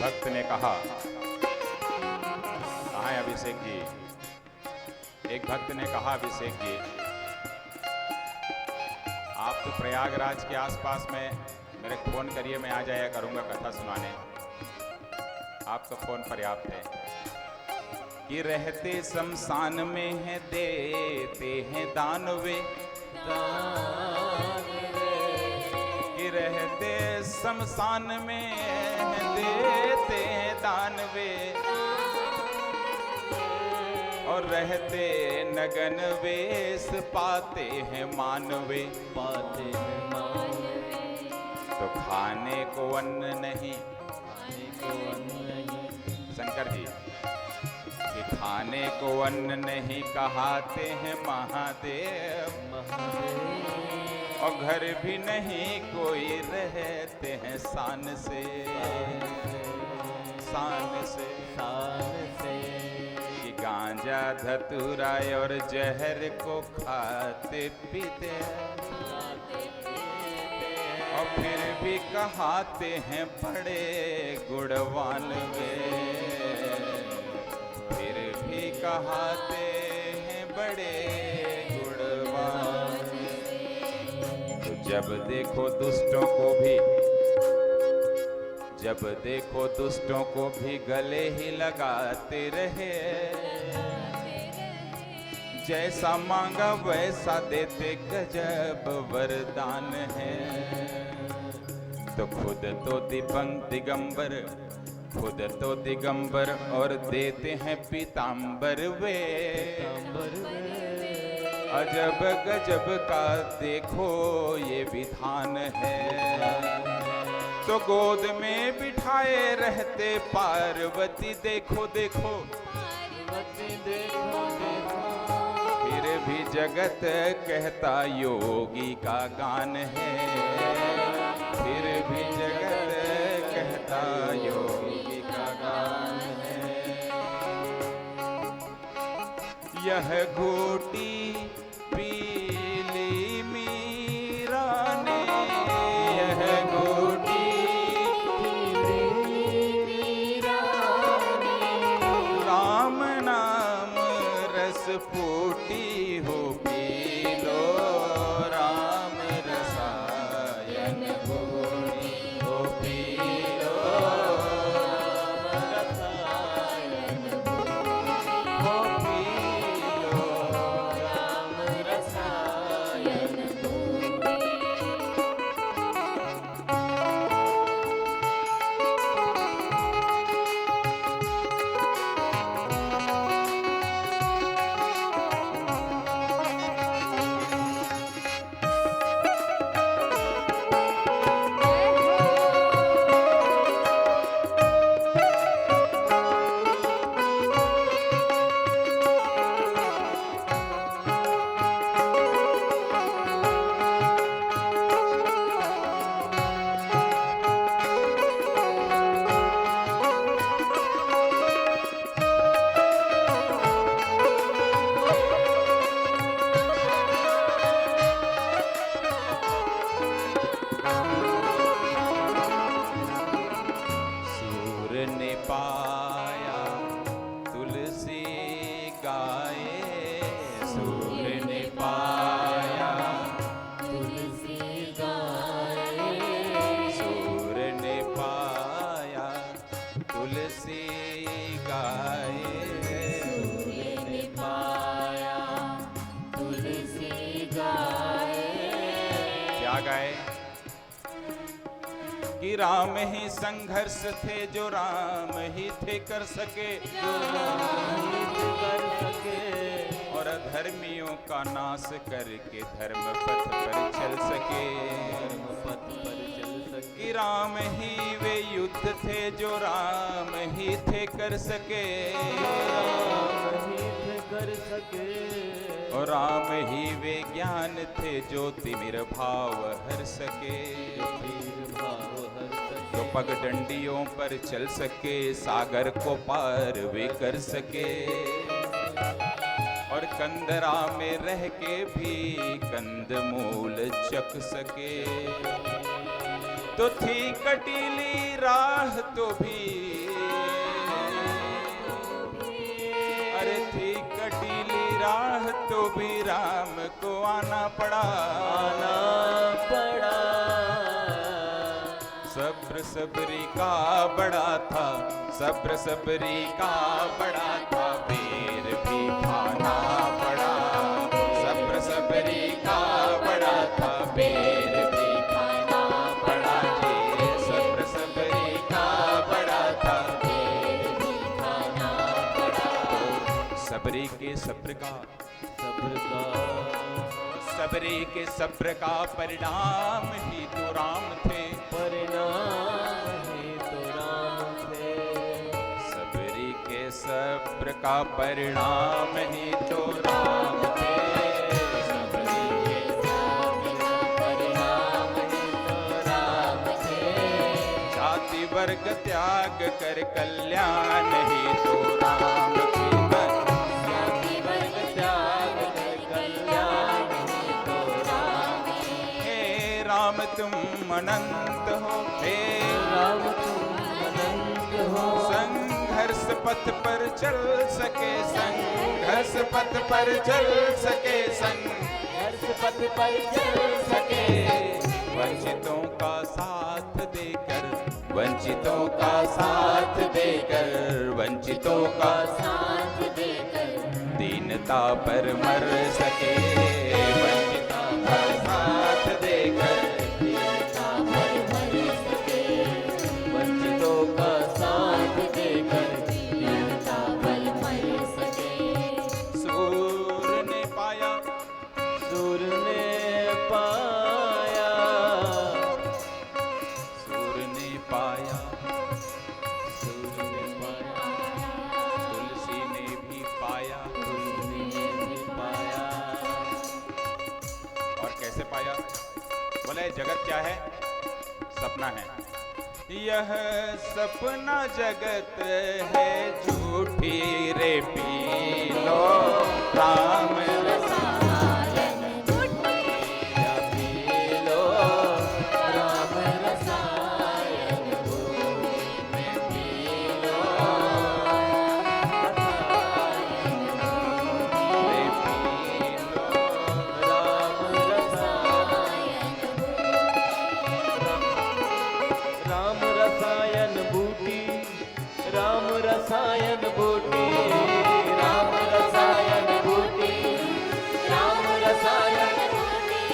भक्त ने कहा है अभिषेक जी, एक भक्त ने कहा अभिषेक जी, आप तो प्रयागराज के आसपास में मेरे फोन करिए, मैं आ जाया करूंगा कथा सुनाने। आपका फोन पर्याप्त है कि रहते शमशान में है देते हैं दानवे, कि रहते शमशान में है देते हैं दानवे, और रहते नगन वेश पाते हैं मानवे, पाते हैं मानवे। तो खाने को अन्न नहीं, खाने को अन्न नहीं, शंकर जी, कि खाने को अन्न नहीं कहाते हैं महादेव, महादेव। और घर भी नहीं कोई रहते हैं शान से, शान से, शान से। गांजा धतूरा और जहर को खाते पीते, और फिर भी कहाते हैं बड़े गुणवान वे, फिर भी कहाते हैं बड़े गुणवान। तो जब देखो दुष्टों को भी, जब देखो दुष्टों को भी गले ही लगाते रहे, जैसा मांगा वैसा देते गजब वरदान है। तो खुद तो दिगंबर, खुद तो दिगंबर और देते हैं पीतांबर वे, अजब गजब का देखो ये विधान है। तो गोद में बिठाए रहते पार्वती देखो देखो, पार्वती देखो देखो, फिर भी जगत कहता योगी का गान है, फिर भी जगत कहता योगी का गान है। यह घोटी पीली मीरा ने, यह घोटी राम नाम रस फूटी हो पी लो, राम रसायन घोटी हो पी लो, रसायन हो पी लो, राम रसायन कि राम ही संघर्ष थे जो राम ही थे कर सके, जो राम ही थे कर सके, और अधर्मियों का नाश करके धर्म पथ पर चल सके, धर्म पथ पर चल सके। कि राम ही वे युद्ध थे जो राम ही थे कर सके, राम ही थे कर सके, और राम ही वे ज्ञान थे जो तिमिर भाव हर सके, तो पगडंडियों पर चल सके, सागर को पार वे कर सके, और कंदरा में रह के भी कंदमूल चख सके। तो थी कटीली राह तो भी, अरे थी कटीली राह तो भी राम को आना पड़ा। सब्र सबरी का बड़ा था, सब्र सबरी का बड़ा था, बेर भी खाना पड़ा। सब्र सबरी का बड़ा था, बेर भी खाना पड़ा जी। सब्र सबरी का बड़ा था, बेर भी खाना पड़ा। सबरी के सब्र का, सबरी के सब्र का परिणाम ही तो राम थे। सबरी के सब्र का परिणाम ही तो राम थे। सबरी के सब्र का परिणाम ही तो राम थे। जाति वर्ग त्याग कर कल्याण ही तो राम थे। जाति वर्ग त्याग कर कल्याण ही तो राम थे। हे राम तुम अनंत हो, हे राम तुम अनंत हो। संघर्ष पथ पर चल सके, संघर्ष पथ पर चल सके, संघर्ष पथ पर चल सके। वंचितों का साथ देकर, वंचितों का साथ देकर, वंचितों का साथ देकर दीनता पर मर सके। वंचितों का साथ देकर दीनता पर मर सके। वंचितों का साथ देकर दीनता पर मर सके। सूर ने पाया, सूर ने पाया, सूर ने पाया, सूर ने पाया। तुलसी ने भी पाया, तुलसी ने भी पाया। और कैसे पाया? बोले जगत क्या है? सपना है। यह सपना जगत है झूठी रे पी लो राम रसायन या पी लो राम रसायन में पी लो रे पी लो राम रसायन। राम रसायन बूटी, राम रसायन बूटी, राम रसायन बूटी, राम रसायन बूटी,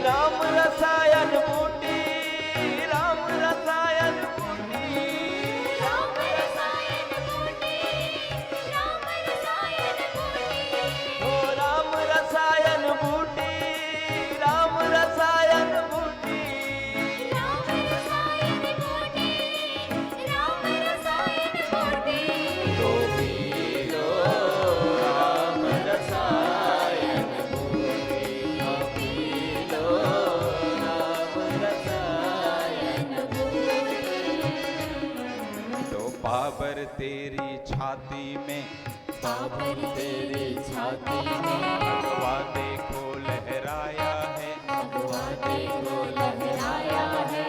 राम रसायन बूटी, राम रसायन बूटी। राम रसायन बूटी, राम रसायन बूटी, ओ राम रसायन बूटी, राम रसायन बूटी। राम रसायन बूटी, राम रसायन बूटी। तो पी लो राम रसायन बूटी, तो पी लो राम रसायन। तो बाबर तेरी छाती में, बाबर तेरी छाती में, भगवा देखो लहराया है। भगवा देखो लहराया है।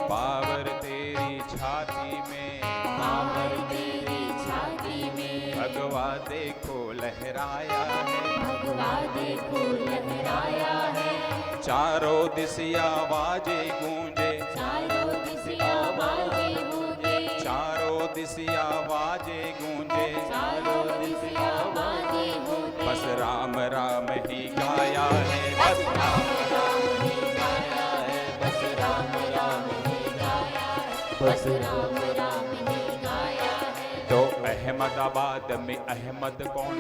बाबर तेरी छाती में, बाबर तेरी छाती में, भगवा देखो लहराया है। भगवा देखो लहराया है। चारों दिशा आवाजें गूंजे, चारों दिशा आवाजें गूंजे, चारों दिशा आवाजें गूंजे। चारों दिशा आवाजें गूंजे। बस राम राम ही गाया है, बस राम राम ही गाया है, बस राम राम ही गाया है, बस राम राम ही गाया है। तो अहमदाबाद में अहमद कौन?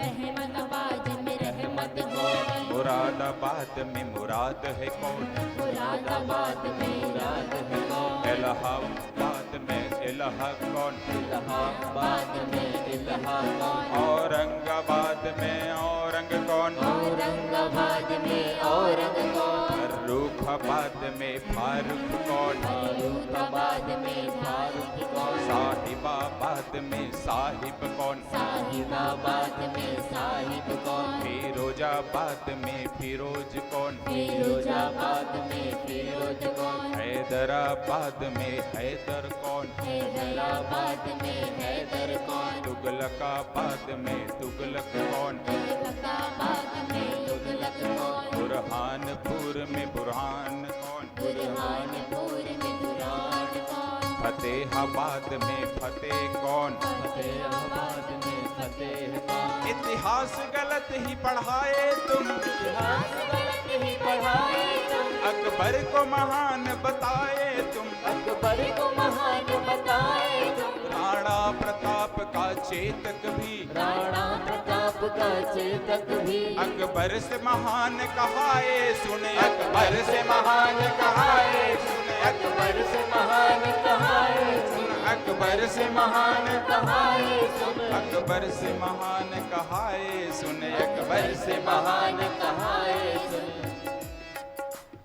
अहमदाबाद में रहमत कौन? मुरादाबाद में मुराद है कौन? मुरादाबाद में मुराद है कौन? इलाहाबाद में इलाह कौन? इलाहाबाद में इलाहा कौन? औरंगाबाद में औरंग कौन? औरंगाबाद में औरंग कौन? फर्रुखाबाद में फारूक कौन? फर्रुखाबाद में फारूक कौन? साहिबाबाद में साहिब कौन? साहिबाबाद में साहिब कौन? फिरोजाबाद में फिरोज कौन? फिरोजाबाद में फिरोज कौन? हैदराबाद में हैदर कौन, हैदराबाद में हैदर कौन, तुगलकाबाद में तुगलक कौन, तुगलकाबाद में तुगलक कौन, बुरहानपुर में बुरहान कौन, बुरहानपुर में बुरहान कौन, फतेहाबाद में फतेह कौन। फतेहाबाद में फतेह कौन, इतिहास गलत ही पढ़ाए तुम, इतिहास गलत ही पढ़ाए तुम, अकबर को महान बताए तुम, अकबर को महान बताए तुम, राणा प्रताप का चेतक भी, राणा प्रताप का चेतक भी, अकबर से महान कहाए सुने, अकबर से महान कहाए सुने, अकबर से महान कहाए सुन, अकबर से महान कहाए सुन, अकबर से महान कहाए सुने, अकबर से महान कहाए सुन।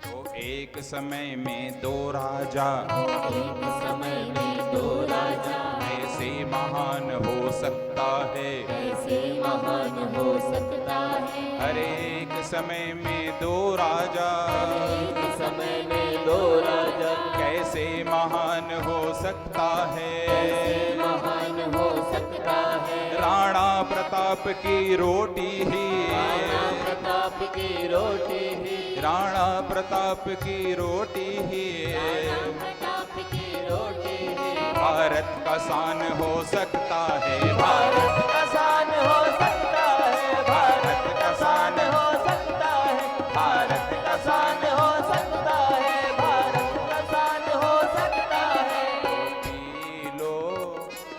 तो एक समय में दो राजा, एक समय में दो राजा, ऐसे महान हो सकता है, कैसे महान हो सकता है, हर एक समय में दो राजा, एक समय में दो राजा, कैसे महान हो सकता है, कैसे महान हो सकता है, राणा प्रताप की रोटी ही, राणा प्रताप की रोटी ही, राणा प्रताप की रोटी ही राणा प्रताप की रोटी ही, भारत का शान हो सकता है, भारत का शान हो सकता है, भारत का शान हो सकता है, भारत का शान हो सकता है, भारत का शान हो सकता है। पी लो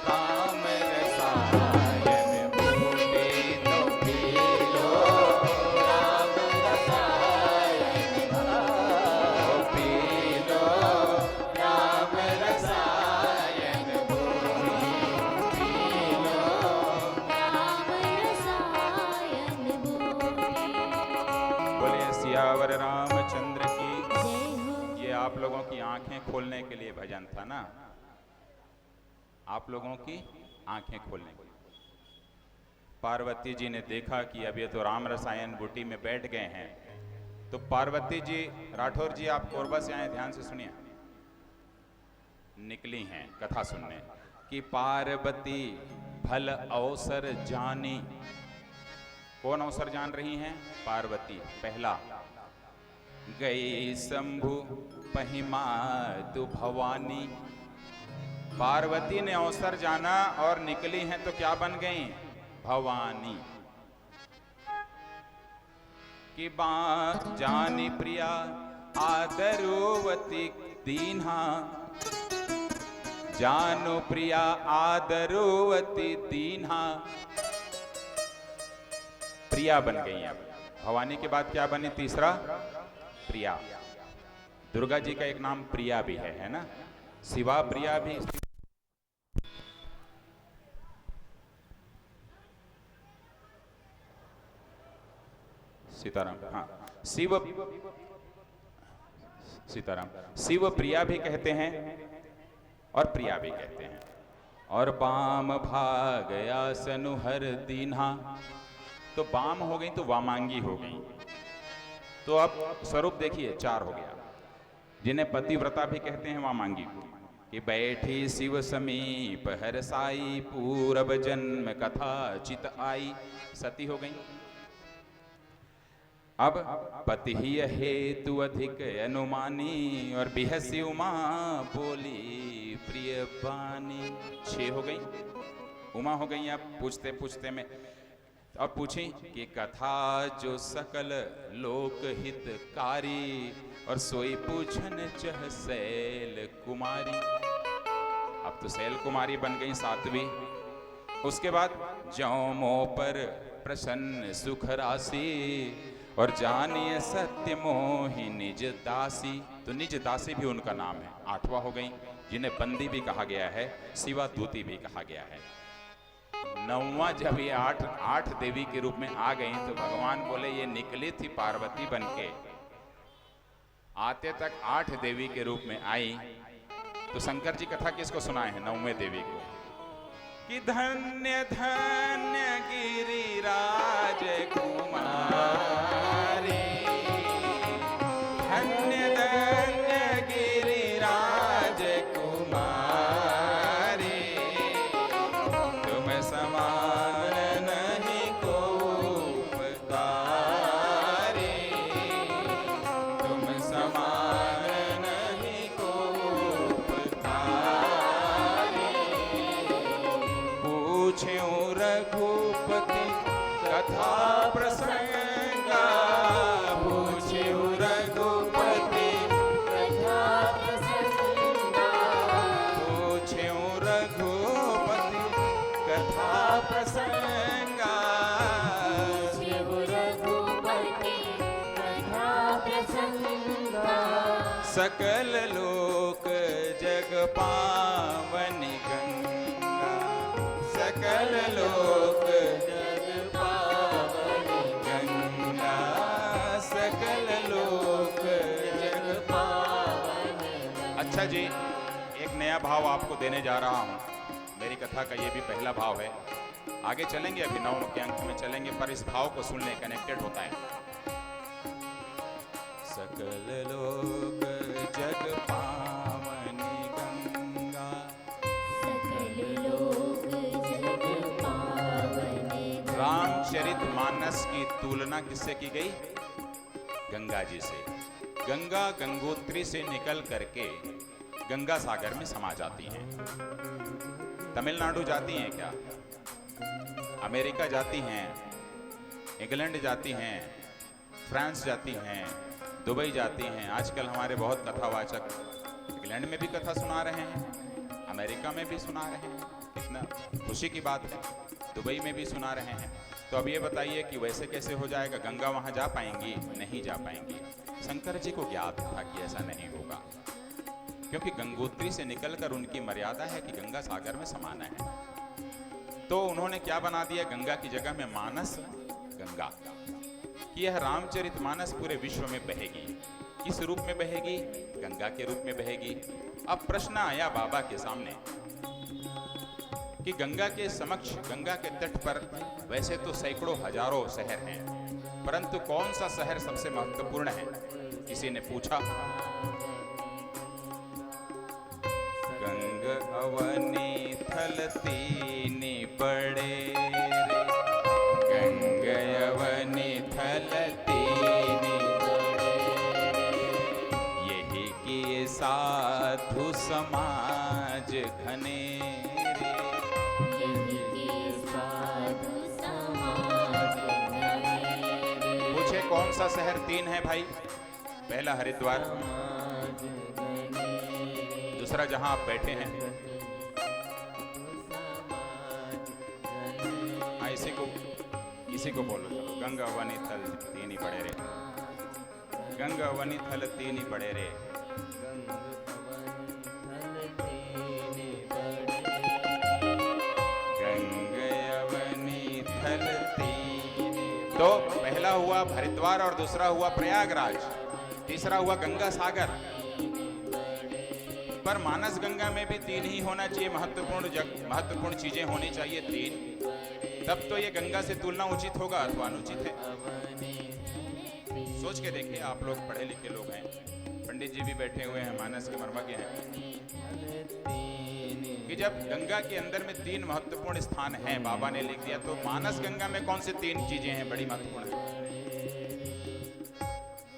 राम रसायन बूटी तो पी लो, राम रसायन तो पी लो राम रसायन बूटी, पी लो राम रसायन बूटी। बोले सियावर रामचंद्र की। जय हो। ये आप लोगों की आंखें खोलने के लिए भजन था ना, आप लोगों की आंखें खोलने के लिए। पार्वती जी ने देखा कि अब ये तो राम रसायन बूटी में बैठ गए हैं, तो पार्वती जी, राठौर जी आप कोरबा से आए, ध्यान से सुनिए, निकली हैं कथा सुनने कि पार्वती भल अवसर जानी। कौन अवसर जान रही हैं? पार्वती। पहला, गई शंभु पहिमा तु भवानी। पार्वती ने अवसर जाना और निकली हैं तो क्या बन गई? भवानी। कि बात जानी प्रिया आदरोवती दीन्हा, जानो प्रिया आदरोवती दीन्हा। प्रिया बन गई अब। भवानी के बाद क्या बनी? तीसरा, प्रिया। दुर्गा जी का एक नाम प्रिया भी है ना? शिवा प्रिया भी। सीताराम, हाँ, शिव, सीताराम, शिव प्रिया भी कहते हैं और प्रिया भी कहते हैं। और बाम भाग आसनु हर दीन्हा, तो बाम हो गई तो वामांगी हो गई। तो अब स्वरूप देखिए, चार हो गया। जिन्हें पतिव्रता भी कहते हैं वामांगी को, कि बैठी शिव समीप हर साई, पूरब जन्म कथा चित आई, सती हो गई। अब पति ही हेतु अधिक अनुमानी, और बिहसी उमा बोली प्रिय बानी, 6 हो गई। उमा हो गई। अब पूछते पूछते में और पूछी कि कथा जो सकल लोक हितकारी, और सोई पूछन चह शैल कुमारी। अब तो शैल कुमारी बन गई 7वीं। उसके बाद जौमो पर प्रसन्न सुख राशि, और जानिए सत्य मोहि निज दासी। तो निज दासी भी उनका नाम है। 8वां हो गई। जिन्हें बंदी भी कहा गया है, शिवा दूती भी कहा गया है। 9वां जब ये 8 देवी के रूप में आ गई, तो भगवान बोले ये निकली थी पार्वती बनके, आते तक 8 देवी के रूप में आई। तो शंकर जी कथा किसको सुनाए हैं? 9वें देवी को, कि धन्य धन्य गिरिराज कुमारी, धन्य धन्य गिरिराज सकल लोक जग पावनी गंगा, सकल लोक जग पावनी गंगा, सकल लोक जग पावनी अच्छा जी, एक नया भाव आपको देने जा रहा हूं। मेरी कथा का ये भी पहला भाव है। आगे चलेंगे, अभी 9 के अंक में चलेंगे, पर इस भाव को सुनने कनेक्टेड होता है। सकल लोक जग पावनी गंगा, सकल लोक जग पावनी रामचरितमानस की तुलना किससे की गई? गंगा जी से। गंगा गंगोत्री से निकल करके गंगा सागर में समा जाती हैं। तमिलनाडु जाती हैं क्या? अमेरिका जाती हैं, इंग्लैंड जाती हैं, फ्रांस जाती हैं, दुबई जाती हैं। आजकल हमारे बहुत कथावाचक इंग्लैंड में भी कथा सुना रहे हैं, अमेरिका में भी सुना रहे हैं। कितना खुशी की बात है, दुबई में भी सुना रहे हैं। तो अब ये बताइए कि वैसे कैसे हो जाएगा? गंगा वहाँ जा पाएंगी? नहीं जा पाएंगी। शंकर जी को ज्ञात था कि ऐसा नहीं होगा, क्योंकि गंगोत्री से निकलकर उनकी मर्यादा है कि गंगा सागर में समाना है। तो उन्होंने क्या बना दिया? गंगा की जगह में मानस गंगा, कि यह रामचरितमानस पूरे विश्व में बहेगी। किस रूप में बहेगी? गंगा के रूप में बहेगी। अब प्रश्न आया बाबा के सामने कि गंगा के समक्ष, गंगा के तट पर वैसे तो सैकड़ों हजारों शहर हैं, परंतु कौन सा शहर सबसे महत्वपूर्ण है? किसी ने पूछा। गंग अवनी थल तीनी पड़े रे, गंग अवनी थल तीनी पड़े रे, यही किए साधु समाज घने रे। पूछे कौन सा शहर 3 है भाई? पहला हरिद्वार, दूसरा जहां आप बैठे हैं, इसी को बोलो, चलो। गंगा वनी थल तीनी पड़े रे, गंगा वनी थल तीनी पड़े रे। तो पहला हुआ हरिद्वार और दूसरा हुआ प्रयागराज, तीसरा हुआ गंगा सागर। पर मानस गंगा में भी 3 ही होना चाहिए, महत्वपूर्ण चीजें होनी चाहिए 3, तब तो ये गंगा से तुलना उचित होगा अथवा अनुचित है। सोच के देखिए, आप लोग पढ़े लिखे लोग हैं, पंडित जी भी बैठे हुए हैं, मानस के मर्मज्ञ हैं, कि जब गंगा के अंदर में 3 महत्वपूर्ण स्थान हैं, बाबा ने लिख दिया, तो मानस गंगा में कौन से 3 चीजें हैं बड़ी महत्वपूर्ण है?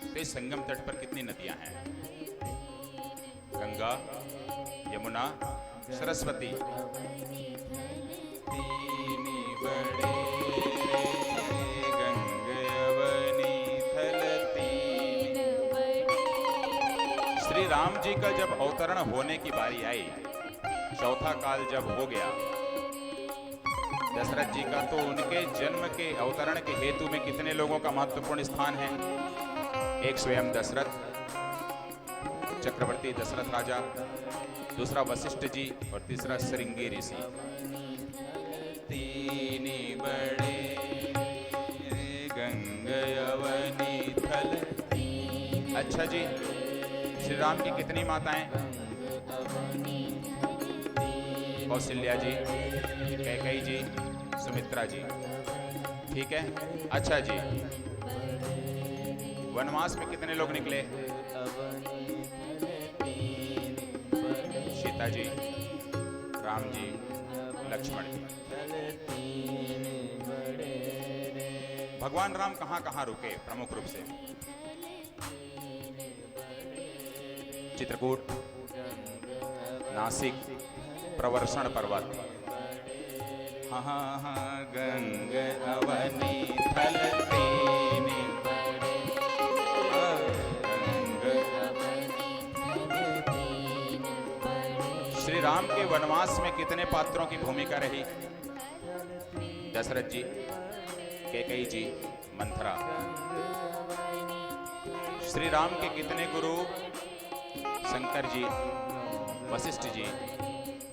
तो इस संगम तट पर कितनी नदियां हैं? गंगा, यमुना, सरस्वती। श्री राम जी का जब अवतरण होने की बारी आई, चौथा काल जब हो गया दशरथ जी का, तो उनके जन्म के अवतरण के हेतु में कितने लोगों का महत्वपूर्ण स्थान है? एक स्वयं दशरथ, चक्रवर्ती दशरथ राजा, दूसरा वशिष्ठ जी और तीसरा श्रृंगी ऋषि। तीनी बड़े गंगा यवनी थल। अच्छा जी, श्री राम की कितनी माताएं? कौशल्या जी, कैकेयी जी, सुमित्रा जी। ठीक है। अच्छा जी, वनवास में कितने लोग निकले? सीता जी, राम जी, लक्ष्मण जी। भगवान राम कहां कहां रुके प्रमुख रूप से? चित्रकूट, नासिक, प्रवर्षण पर्वत। हाँ, गंग अवनी थल तीनी श्री राम के वनवास में कितने पात्रों की भूमिका रही? दशरथ जी, कैकेयी जी, मंथरा। श्री राम के कितने गुरु? शंकर जी, वशिष्ठ जी,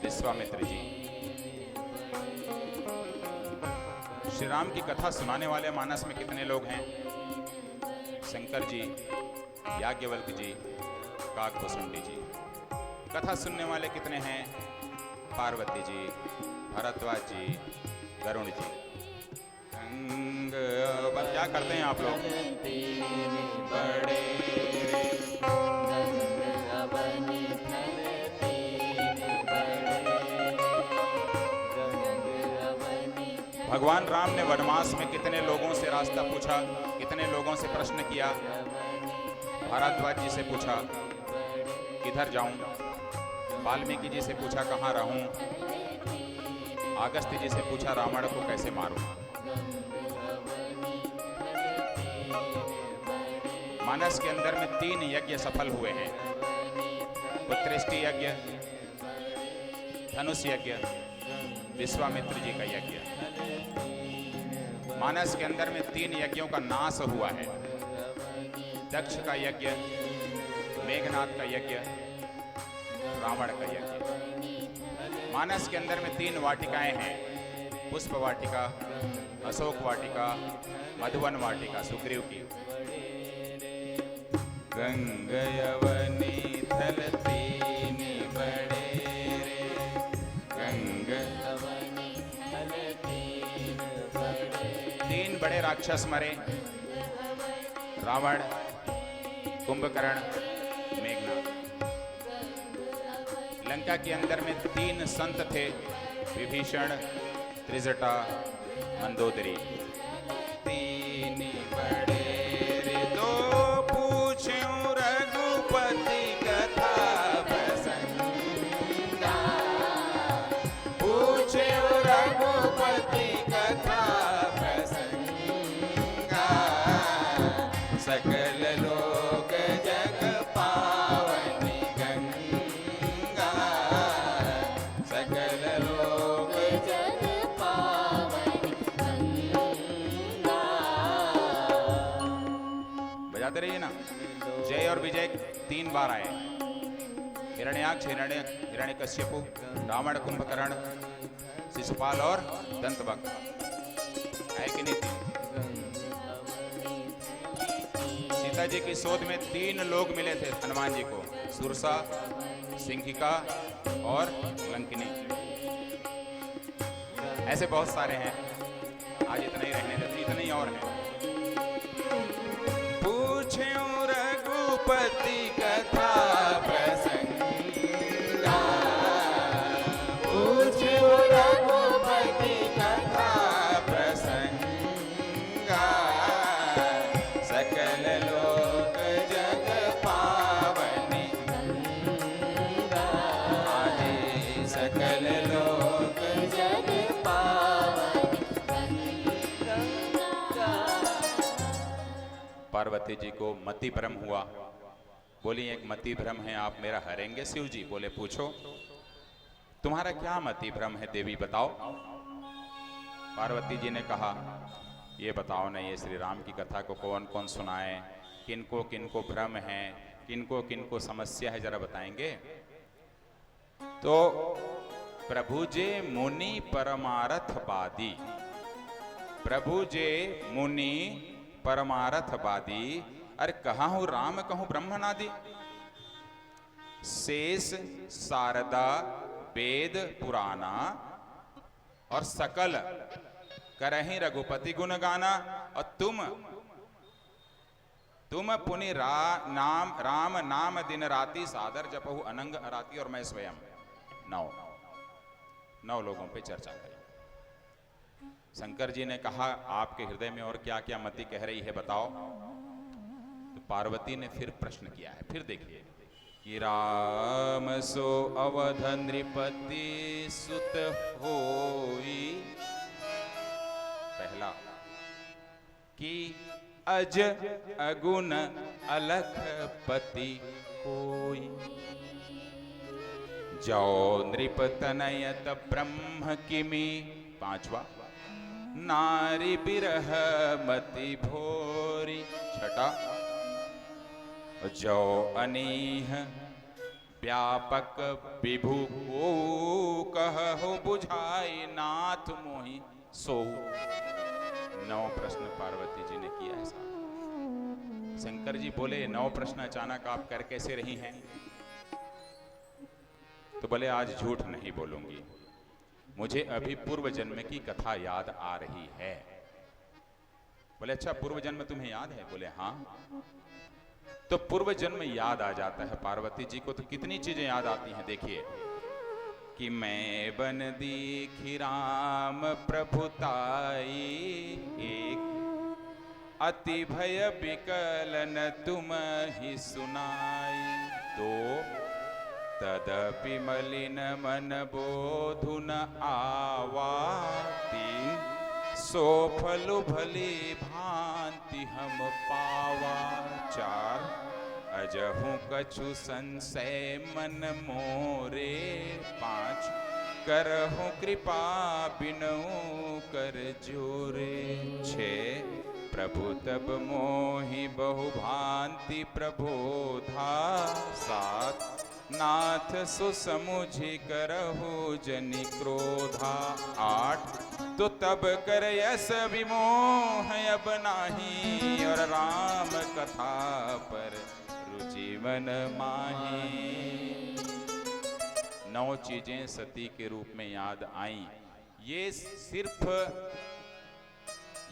विश्वामित्र जी। श्री राम की कथा सुनाने वाले मानस में कितने लोग हैं? शंकर जी, याज्ञवल्क्य जी, काकभूषुंडी जी। कथा सुनने वाले कितने हैं? पार्वती जी, भरद्वाज जी, गरुण जी। क्या करते हैं आप लोग? भगवान राम ने वनवास में कितने लोगों से रास्ता पूछा? कितने लोगों से प्रश्न किया? भारद्वाज जी से पूछा किधर जाऊं, वाल्मीकि जी से पूछा कहाँ रहूं, अगस्त्य जी से पूछा रावण को कैसे मारूं। मानस के अंदर में 3 यज्ञ सफल हुए हैं। पुत्रेष्टि यज्ञ, धनुष यज्ञ, विश्वामित्र जी का यज्ञ। मानस के अंदर में 3 यज्ञों का नाश हुआ है। दक्ष का यज्ञ, मेघनाथ का यज्ञ, रावण का यज्ञ। मानस के अंदर में 3 वाटिकाएं हैं। पुष्प वाटिका, अशोक वाटिका, मधुवन वाटिका सुग्रीव की। गंग यवनी थल तीनि बड़े रे, गंग यवनी थल तीन बड़े। 3 बड़े राक्षस मरे, रावण, कुंभकर्ण, मेघनाथ। लंका के अंदर में 3 संत थे, विभीषण, त्रिजटा, मंदोदरी। तीन बड़े रे दो पूछूं रघुपति कथा प्रसंगा, पूछूं रघुपति कथा प्रसंगा। सकल लोक जग पावनी गंगा, सकल लोक जग पावनी गंगा। बजाते रहिए ना। जय और विजय 3 बार आए। हिरण्याक्ष, हिरण्यकश्यपु, रावण, कुंभकर्ण, शिशुपाल और दंतवक्र। है कि नहीं? 3। सीता जी की शोध में 3 लोग मिले थे हनुमान जी को, सुरसा, सिंहिका और लंकिनी। ऐसे बहुत सारे हैं। आज इतना ही रहने देते, इतने ही और हैं। पूछूं रघुपति कथा प्रसंगा, पूछूं रघुपति कथा प्रसंगा। सकल लोक जग पावनी गंगा, आदि सकल लोक जग पावनी गंगा। पार्वती जी को मति भ्रम हुआ। बोली एक मति भ्रम है, आप मेरा हरेंगे शिव जी? बोले पूछो, तुम्हारा क्या मति भ्रम है देवी, बताओ। पार्वती जी ने कहा ये बताओ ना, ये श्री राम की कथा को कौन कौन सुनाए, किनको किनको भ्रम है, किनको किनको समस्या है, जरा बताएंगे। तो प्रभु जे मुनि परमारथवादी, प्रभु जे मुनि परमारथवादी। अरे कहाँ हूँ राम, कहूँ ब्रह्मनादि। शेष शारदा वेद पुराना और सकल करहि रघुपति गुण गाना। और तुम पुनि राम नाम दिन राति सादर जपहु अनंग अराती। और मैं स्वयं 9 लोगों पे चर्चा करी। शंकर जी ने कहा आपके हृदय में और क्या क्या मति कह रही है बताओ। तो पार्वती ने फिर प्रश्न किया है। फिर देखिए कि राम सो अवध नृपति सुत होई। पहला कि अज अगुण अलख पति कोई। जो नृप तनयत ब्रह्म किमी। 5वां नारी बिरह मति भोरी। 6ठा जो अनीह व्यापक विभु को कहो बुझाए नाथ मोहि सो। 9 प्रश्न पार्वती जी ने किया ऐसा। शंकर जी बोले 9 प्रश्न अचानक आप कर कैसे रही हैं? तो बोले आज झूठ नहीं बोलूंगी, मुझे अभी पूर्व जन्म की कथा याद आ रही है। बोले अच्छा पूर्व जन्म तुम्हें याद है? बोले हाँ। तो पूर्व जन्म याद आ जाता है पार्वती जी को तो कितनी चीजें याद आती हैं। देखिए कि मैं बन दीखी राम प्रभुताई, एक अति भय विकलन तुम ही सुनाई। 2 तदपि मलिन मन बोधु न आवा। 3 सो फलु भली भांति हम पावा। 4 अजहु कछु संशय मन मोरे। 5 करहु कृपा बिनऊ कर जोरे। 6 प्रभु तब मोहि बहु भांति प्रबोधा। 7 नाथ सुसमुझि करहु जनि क्रोधा। 8 तो तब कर यस विमोह अब नाही, और राम कथा पर रुचि मन माही। 9 चीजें सती के रूप में याद आई। ये सिर्फ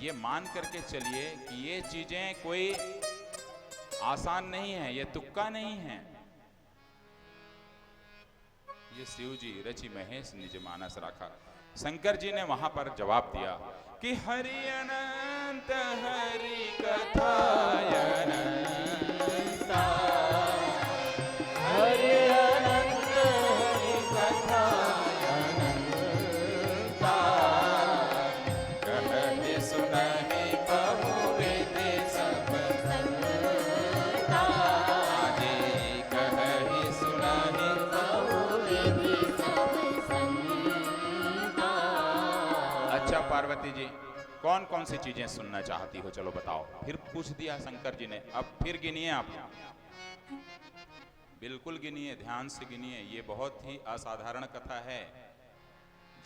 ये मान करके चलिए कि ये चीजें कोई आसान नहीं है, ये तुक्का नहीं है। ये शिव जी रचि महेश निज मानस राखा। शंकर जी ने वहां पर जवाब दिया कि हरि अनंत हरि कथा अनंता, हरि अनंत हरि कथा अनंता। कहहि सुनहि बहु विधि सब संता। आदि कहहि सुनहि विधि सब संता। अच्छा पार्वती जी कौन कौन सी चीजें सुनना चाहती हो चलो बताओ। फिर पूछ दिया शंकर जी ने। अब फिर गिनिए आप, बिल्कुल गिनिए, ध्यान से गिनिए। ये बहुत ही असाधारण कथा है।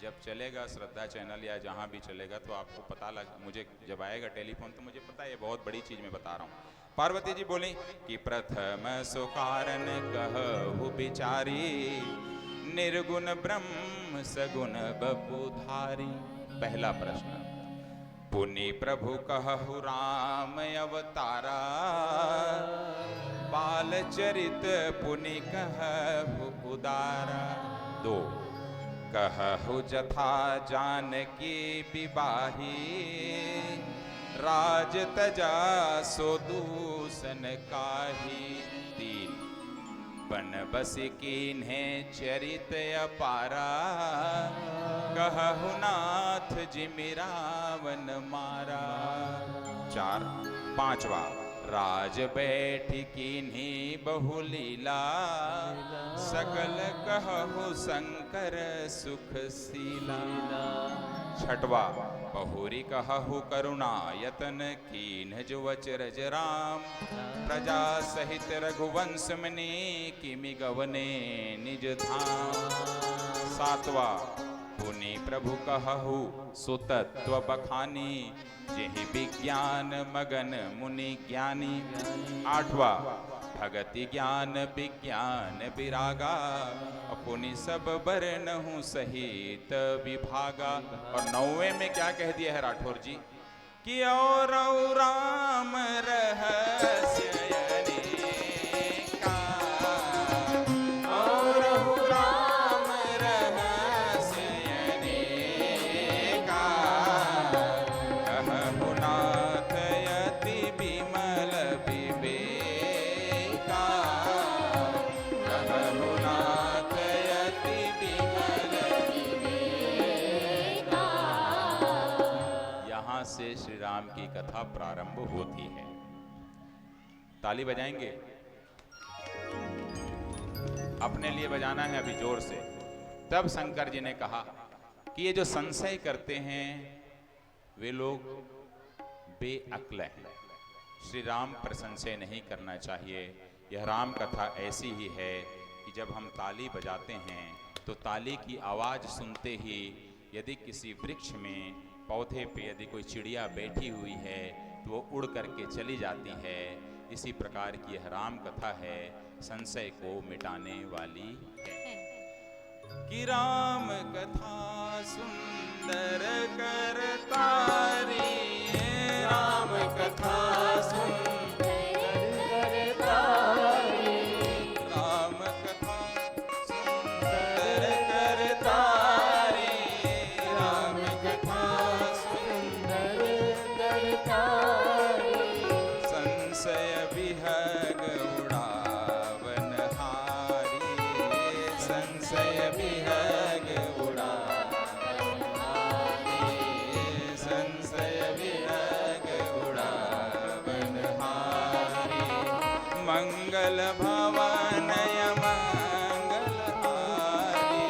जब चलेगा श्रद्धा चैनल या जहां भी चलेगा तो आपको पता लग, मुझे जब आएगा टेलीफोन तो मुझे पता है ये बहुत बड़ी चीज मैं बता रहा हूं। पार्वती जी बोली कि प्रथम सो कारण कहु बिचारी, निर्गुण ब्रह्म सगुण बपुधारी। पहला प्रश्न, पुनि प्रभु कहु राम अवतारा, बाल चरित पुनि कहु उदारा। 2 कहु जथा जानकी विवाही, राज तजा सो दूषण काहि। 3 बन बस कीन्हे चरित अपारा, कहु नाथ जिमि रावण मारा। 4 5वां राज बैठी कीन्ही बहुलीला, सकल कहु शंकर सुख सीला। 6वां बहुरी कहु करुणा यतन कीन्ह जो अचरज राम, प्रजा सहित रघुवंश मनि किमि गवने निज धाम। 7वां पुनि प्रभु कहु सुतत्व बखानी, जेहि विज्ञान मगन मुनि ज्ञानी। 8वां भगति ज्ञान विज्ञान विरागा, पुनि सब बरनहु सहित विभागा। और 9वें में क्या कह दिया है राठौर जी कि और राम रहस्य अनेका, और राम रहस्य अनेका, कहु नाथ यति विमल विवेका, कहु नाथ यति विमल विवेका। यहाँ से श्री राम की कथा प्रारंभ होती है। ताली बजाएंगे, अपने लिए बजाना है अभी जोर से। तब शंकर जी ने कहा कि ये जो संशय करते हैं वे लोग बेअक्ल हैं, श्री राम पर संशय नहीं करना चाहिए। यह राम कथा ऐसी ही है कि कि जब हम ताली बजाते हैं तो ताली की आवाज़ सुनते ही यदि किसी वृक्ष में, पौधे पे यदि कोई चिड़िया बैठी हुई है तो वो उड़ करके चली जाती है। इसी प्रकार की यह राम कथा है, संशय को मिटाने वाली है। कि राम कथा सुंदर करतारी, राम कथा सुंदर करतारी, राम कथा सुंदर करतारी, राम कथा सुंदर करतारी, संशय विहग उड़ावन हारी, संशय विहग उड़ावन हारी, संशय विहग उड़ावन हारी, मंगल भवनय मंगल हारी,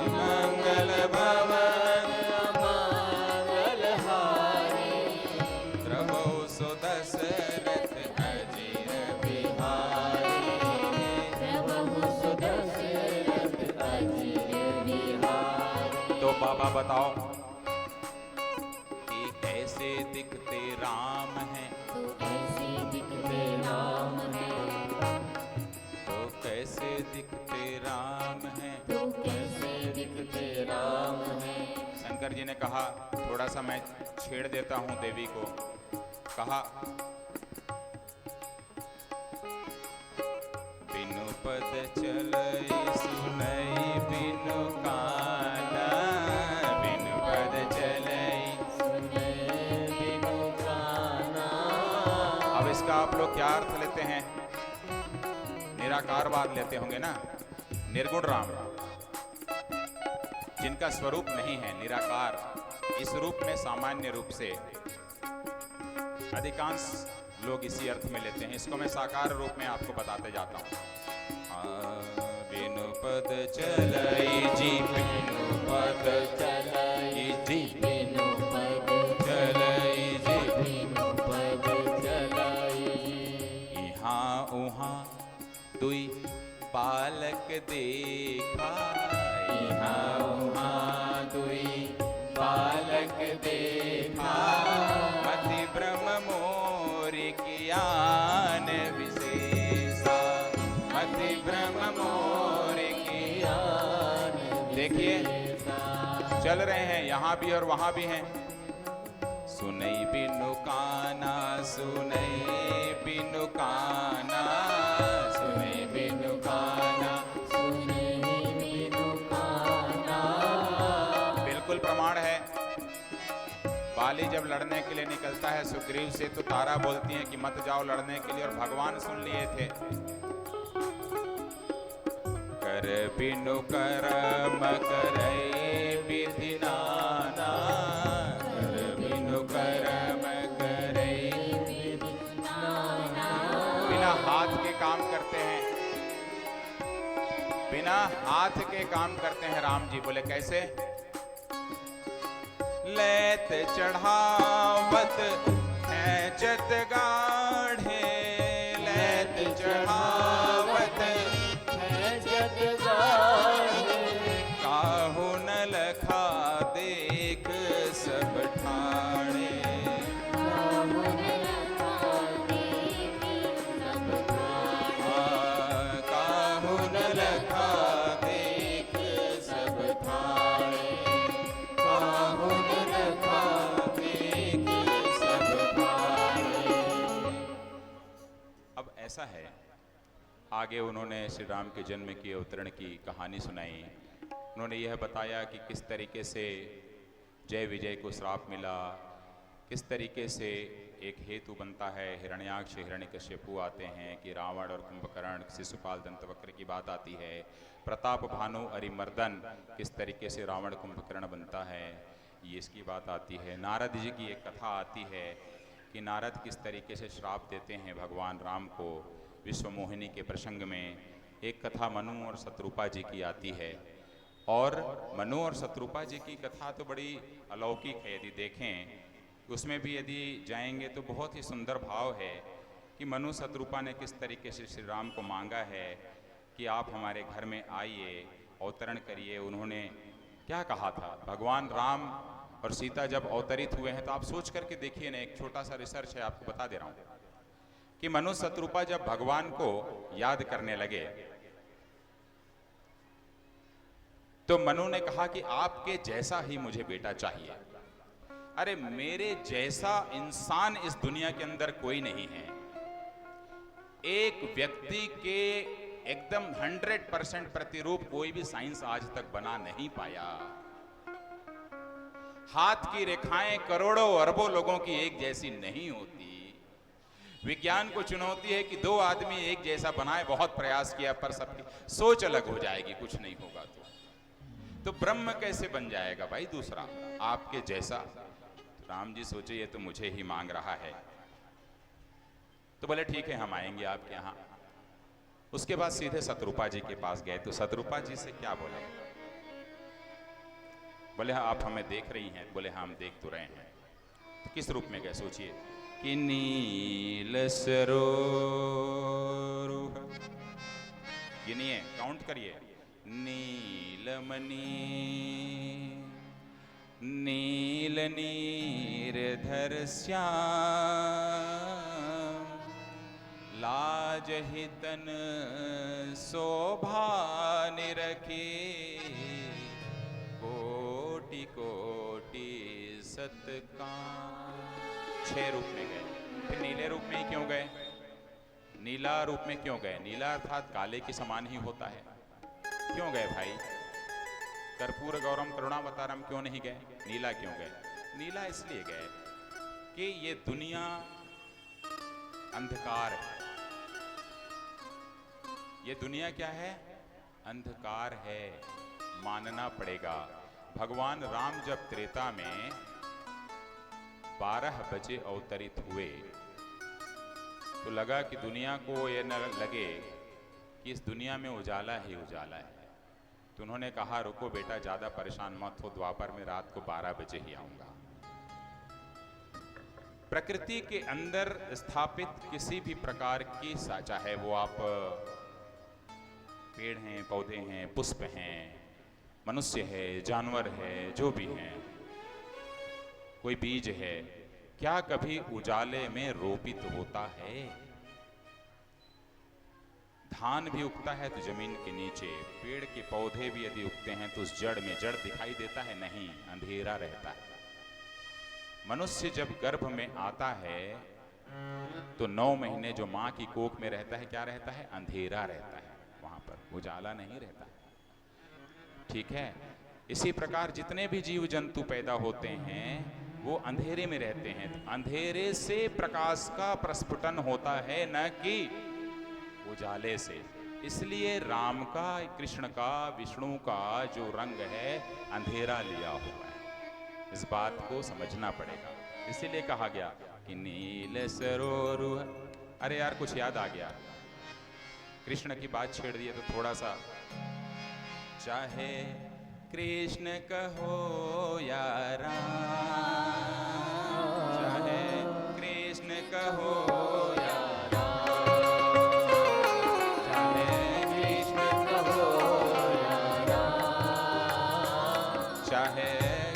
मंगल भवन मंगल हारी, प्रभु सुदशरथ अजीर बिहारी, प्रभु सुदशरथ अजीर बिहारी। तो बाबा बताओ कि कैसे दिखते राम हैं, तो ऐसे दिखते राम है, तो कैसे दिखते राम हैं। तो कैसे दिखते राम है। शंकर जी ने कहा, थोड़ा सा मैं छेड़ देता हूं देवी को। कहा, बिनु पद चलई सुनई बिनु काना, बिनु पद चलई सुने बिनु गाना। अब इसका आप लोग क्या अर्थ लेते हैं? निराकारवाद लेते होंगे ना। निर्गुण राम, जिनका स्वरूप नहीं है, निराकार, इस रूप में सामान्य रूप से अधिकांश लोग इसी अर्थ में लेते हैं। इसको मैं साकार रूप में आपको बताते जाता हूँ। बिनु पद चलई जी, बिनु पद चलई जी, बिनु पद चलई जी, बिनु पद चलई। यहाँ उहाँ दुई बालक देखा, यहाँ उहाँ दुई बालक देखा, मति ब्रह्म मोरि ज्ञान विशेषा, मति ब्रह्म मोरि ज्ञान। देखिए चल रहे हैं, यहाँ भी और वहाँ भी हैं। सुनई बिनु काना, सुनई बिनु काना, सुनई बिनु काना, सुने बिनु गाना। बिल्कुल प्रमाण है। बाली जब लड़ने के लिए निकलता है सुग्रीव से, तो तारा बोलती है कि मत जाओ लड़ने के लिए, और भगवान सुन लिए थे। कर बिनु कर्म करई विधि नाना, कर बिनु कर्म करई विधि नाना। बिना हाथ के काम करते हैं, बिना हाथ के काम करते हैं राम जी। बोले कैसे? लेत चढ़ावत खेचत गाढ़े, लेत चढ़ावत जग गाढ़े। काहू न लखा देख सब ठाणे, काहुन लखा देखी सब ठाणे। काहू न लखा देख सब ठाणे, काहू न लखा देख सब ठाणे। अब ऐसा है, आगे उन्होंने श्री राम के जन्म की अवतरण की कहानी सुनाई। उन्होंने यह बताया कि किस तरीके से जय विजय को श्राप मिला, किस तरीके से एक हेतु बनता है, हिरण्याक्ष हिरण्यकश्यपु आते हैं, कि रावण और कुंभकर्ण, शिशुपाल दंतवक्र की बात आती है, प्रताप भानु अरिमर्दन किस तरीके से रावण कुंभकर्ण बनता है, ये इसकी बात आती है। नारद जी की एक कथा आती है कि नारद किस तरीके से श्राप देते हैं भगवान राम को। विश्वमोहिनी के प्रसंग में एक कथा मनु और शत्रुपा जी की आती है, और मनु और शत्रुपा जी की कथा तो बड़ी अलौकिक है। यदि देखें उसमें भी यदि जाएंगे तो बहुत ही सुंदर भाव है कि मनु शत्रुपा ने किस तरीके से श्री राम को मांगा है कि आप हमारे घर में आइए, अवतरण करिए। उन्होंने क्या कहा था? भगवान राम और सीता जब अवतरित हुए हैं तो आप सोच करके देखिए ना, एक छोटा सा रिसर्च है, आपको बता दे रहा हूं कि मनु शत्रुपा जब भगवान को याद करने लगे तो मनु ने कहा कि आपके जैसा ही मुझे बेटा चाहिए। अरे मेरे जैसा इंसान इस दुनिया के अंदर कोई नहीं है। एक व्यक्ति के एकदम 100% प्रतिरूप कोई भी साइंस आज तक बना नहीं पाया। हाथ की रेखाएं करोड़ों अरबों लोगों की एक जैसी नहीं होती। विज्ञान को चुनौती है कि दो आदमी एक जैसा बनाए, बहुत प्रयास किया पर सबकी सोच अलग हो जाएगी, कुछ नहीं होगा। तो ब्रह्म कैसे बन जाएगा भाई दूसरा आपके जैसा? तो राम जी सोचे ये तो मुझे ही मांग रहा है। तो बोले ठीक है, हम आएंगे आपके यहाँ। उसके बाद सीधे शत्रुपा जी के पास गए। तो शत्रुपा जी से क्या बोले? बोले हाँ, आप हमें देख रही हैं? बोले हाँ, हम देख तो रहे हैं। तो किस रूप में गए सोचिए कि नील सरोरुह, गिनिए, काउंट करिए। नीलमणि नील नीरधर श्याम, लाज ही तन शोभा निरखी, कोटि कोटि सत्काम। 6 रूप में गए। फिर नीले रूप में ही क्यों गए? नीला रूप में क्यों गए? नीला अर्थात काले के समान ही होता है। क्यों गए भाई? कर्पूर गौरम करुणावतारम क्यों नहीं गए? नीला क्यों गए? नीला इसलिए गए कि ये दुनिया अंधकार है। ये दुनिया क्या है? अंधकार है, मानना पड़ेगा। भगवान राम जब त्रेता में 12 बजे अवतरित हुए तो लगा कि दुनिया को ये न लगे कि इस दुनिया में उजाला ही उजाला है। तो उन्होंने कहा रुको बेटा, ज्यादा परेशान मत हो, द्वापर में रात को 12 बजे ही आऊंगा। प्रकृति के अंदर स्थापित किसी भी प्रकार की, चाहे वो आप पेड़ हैं, पौधे हैं, पुष्प हैं, मनुष्य है, जानवर है, जो भी हैं, कोई बीज है, क्या कभी उजाले में रोपित होता है? धान भी उगता है तो जमीन के नीचे, पेड़ के पौधे भी यदि उगते हैं तो उस जड़ में जड़ दिखाई देता है? नहीं, अंधेरा रहता है। मनुष्य जब गर्भ में आता है तो 9 महीने जो माँ की कोख में रहता है, क्या रहता है? अंधेरा रहता है, वहां पर उजाला नहीं रहता। ठीक है, इसी प्रकार जितने भी जीव जंतु पैदा होते हैं वो अंधेरे में रहते हैं। तो अंधेरे से प्रकाश का प्रस्फुटन होता है, न कि उजाले से। इसलिए राम का, कृष्ण का, विष्णु का जो रंग है अंधेरा लिया हुआ है। इस बात को समझना पड़ेगा। इसीलिए कहा गया कि नील सरोरुह। अरे यार, कुछ याद आ गया, कृष्ण की बात छेड़ दी है तो थोड़ा सा, चाहे कृष्ण कहो या राम, चाहे कृष्ण कहो या राम, चाहे कृष्ण कहो या राम, चाहे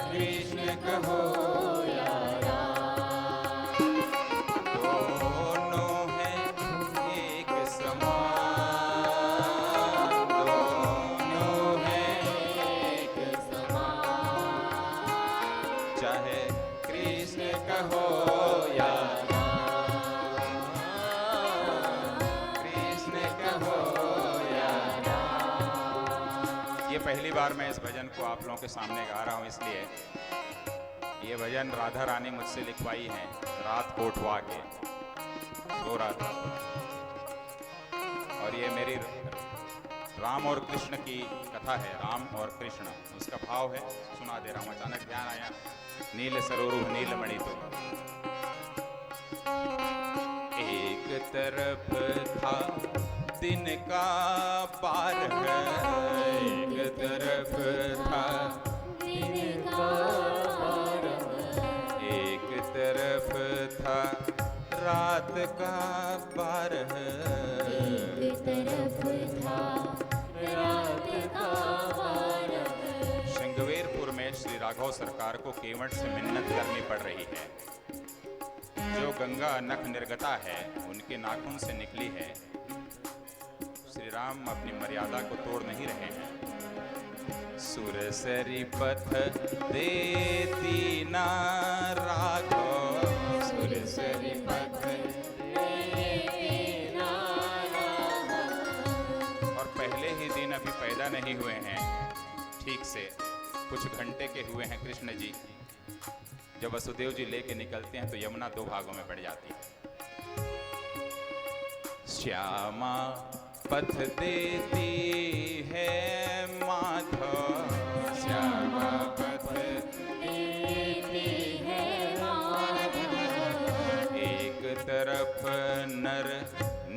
कृष्ण कहो या राम, दोनों हैं एक समान, दोनों हैं एक समान, चाहे कृष्ण कहो या कृष्ण कहो या राम। ये पहली बार मैं इस भजन को आप लोगों के सामने गा रहा हूं, इसलिए ये भजन राधा रानी मुझसे लिखवाई है, रात को उठवा के सो रहा था। और ये मेरी राम और कृष्ण की कथा है, राम और कृष्ण, उसका भाव है, सुना दे रहा हूं। अचानक ध्यान आया, नील सरोरुह नीलमणि। तो एक तरफ था दिन का पार है, एक तरफ था दिन का पार है, एक तरफ था रात का पार है, एक तरफ था कुबेरपुर में श्री राघव सरकार को केवट से मिन्नत करनी पड़ रही है। जो गंगा नख निर्गता है उनके नाखून से निकली है। श्री राम अपनी मर्यादा को तोड़ नहीं रहे हैं। सुरसरी पथ देती ना राघव, सुरसरी पथ देती ना राघव। और पहले ही दिन अभी पैदा नहीं हुए हैं ठीक से, कुछ घंटे के हुए हैं कृष्ण जी। जब वसुदेव जी लेके निकलते हैं तो यमुना दो भागों में बढ़ जाती है। श्यामा पथ देती है माधव, श्यामा पथ देती है माधव। एक तरफ नर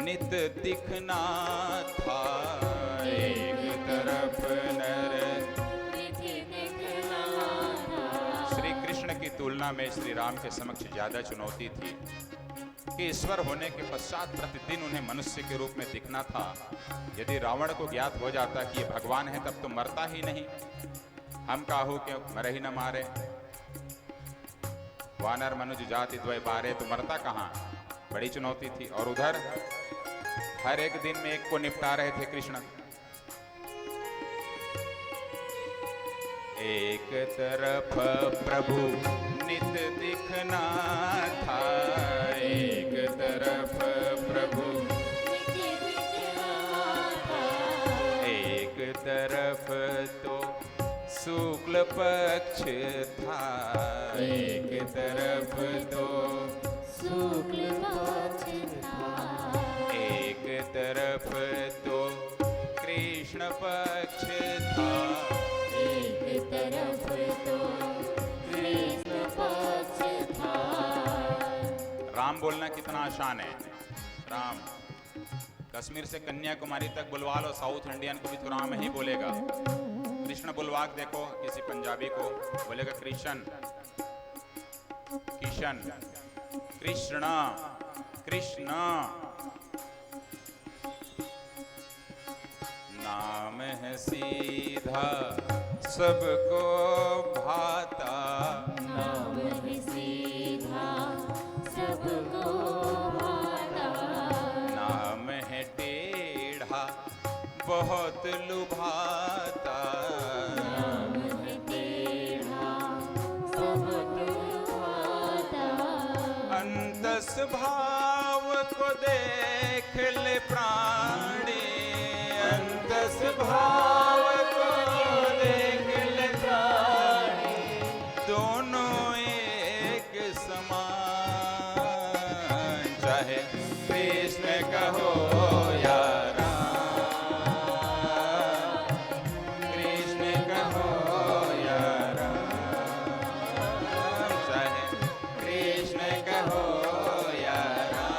नित दिखना था, एक तरफ नर नित दिखना था। श्री कृष्ण की तुलना में श्री राम के समक्ष ज्यादा चुनौती थी कि ईश्वर होने के पश्चात प्रतिदिन उन्हें मनुष्य के रूप में दिखना था। यदि रावण को ज्ञात हो जाता कि ये भगवान है तब तो मरता ही नहीं। हम काहू के मरे ही न मारे, वानर मनुज जाति द्वय पारे, तो मरता कहाँ। बड़ी चुनौती थी। और उधर हर एक दिन में एक को निपटा रहे थे कृष्ण। एक तरफ प्रभु नित दिखना था, एक तरफ प्रभु नित दिखना था। एक तरफ तो शुक्ल पक्ष था, एक तरफ तो शुक्ल पक्ष था। एक तरफ तो कृष्ण पक्ष था, एक तरफ तो कृष्ण पक्ष था। राम बोलना कितना आसान है। राम कश्मीर से कन्याकुमारी तक बुलवा लो, साउथ इंडियन को भी तो राम ही बोलेगा। कृष्ण बुलवा देखो किसी पंजाबी को, बोलेगा कृष्ण, किशन, कृष्ण, कृष्ण। नाम है सीधा सबको भाता, नाम है सीधा सबको भाता। नाम है टेढ़ा बहुत लुभाता, नाम है टेढ़ा बहुत लुभाता। अंतस भाव को देख ले प्राणी, अंतस भाव को देख ले प्राणी। दोनों एक समान, चाहे कृष्ण कहो या राम, कृष्ण कहो या राम, चाहे कृष्ण कहो या राम,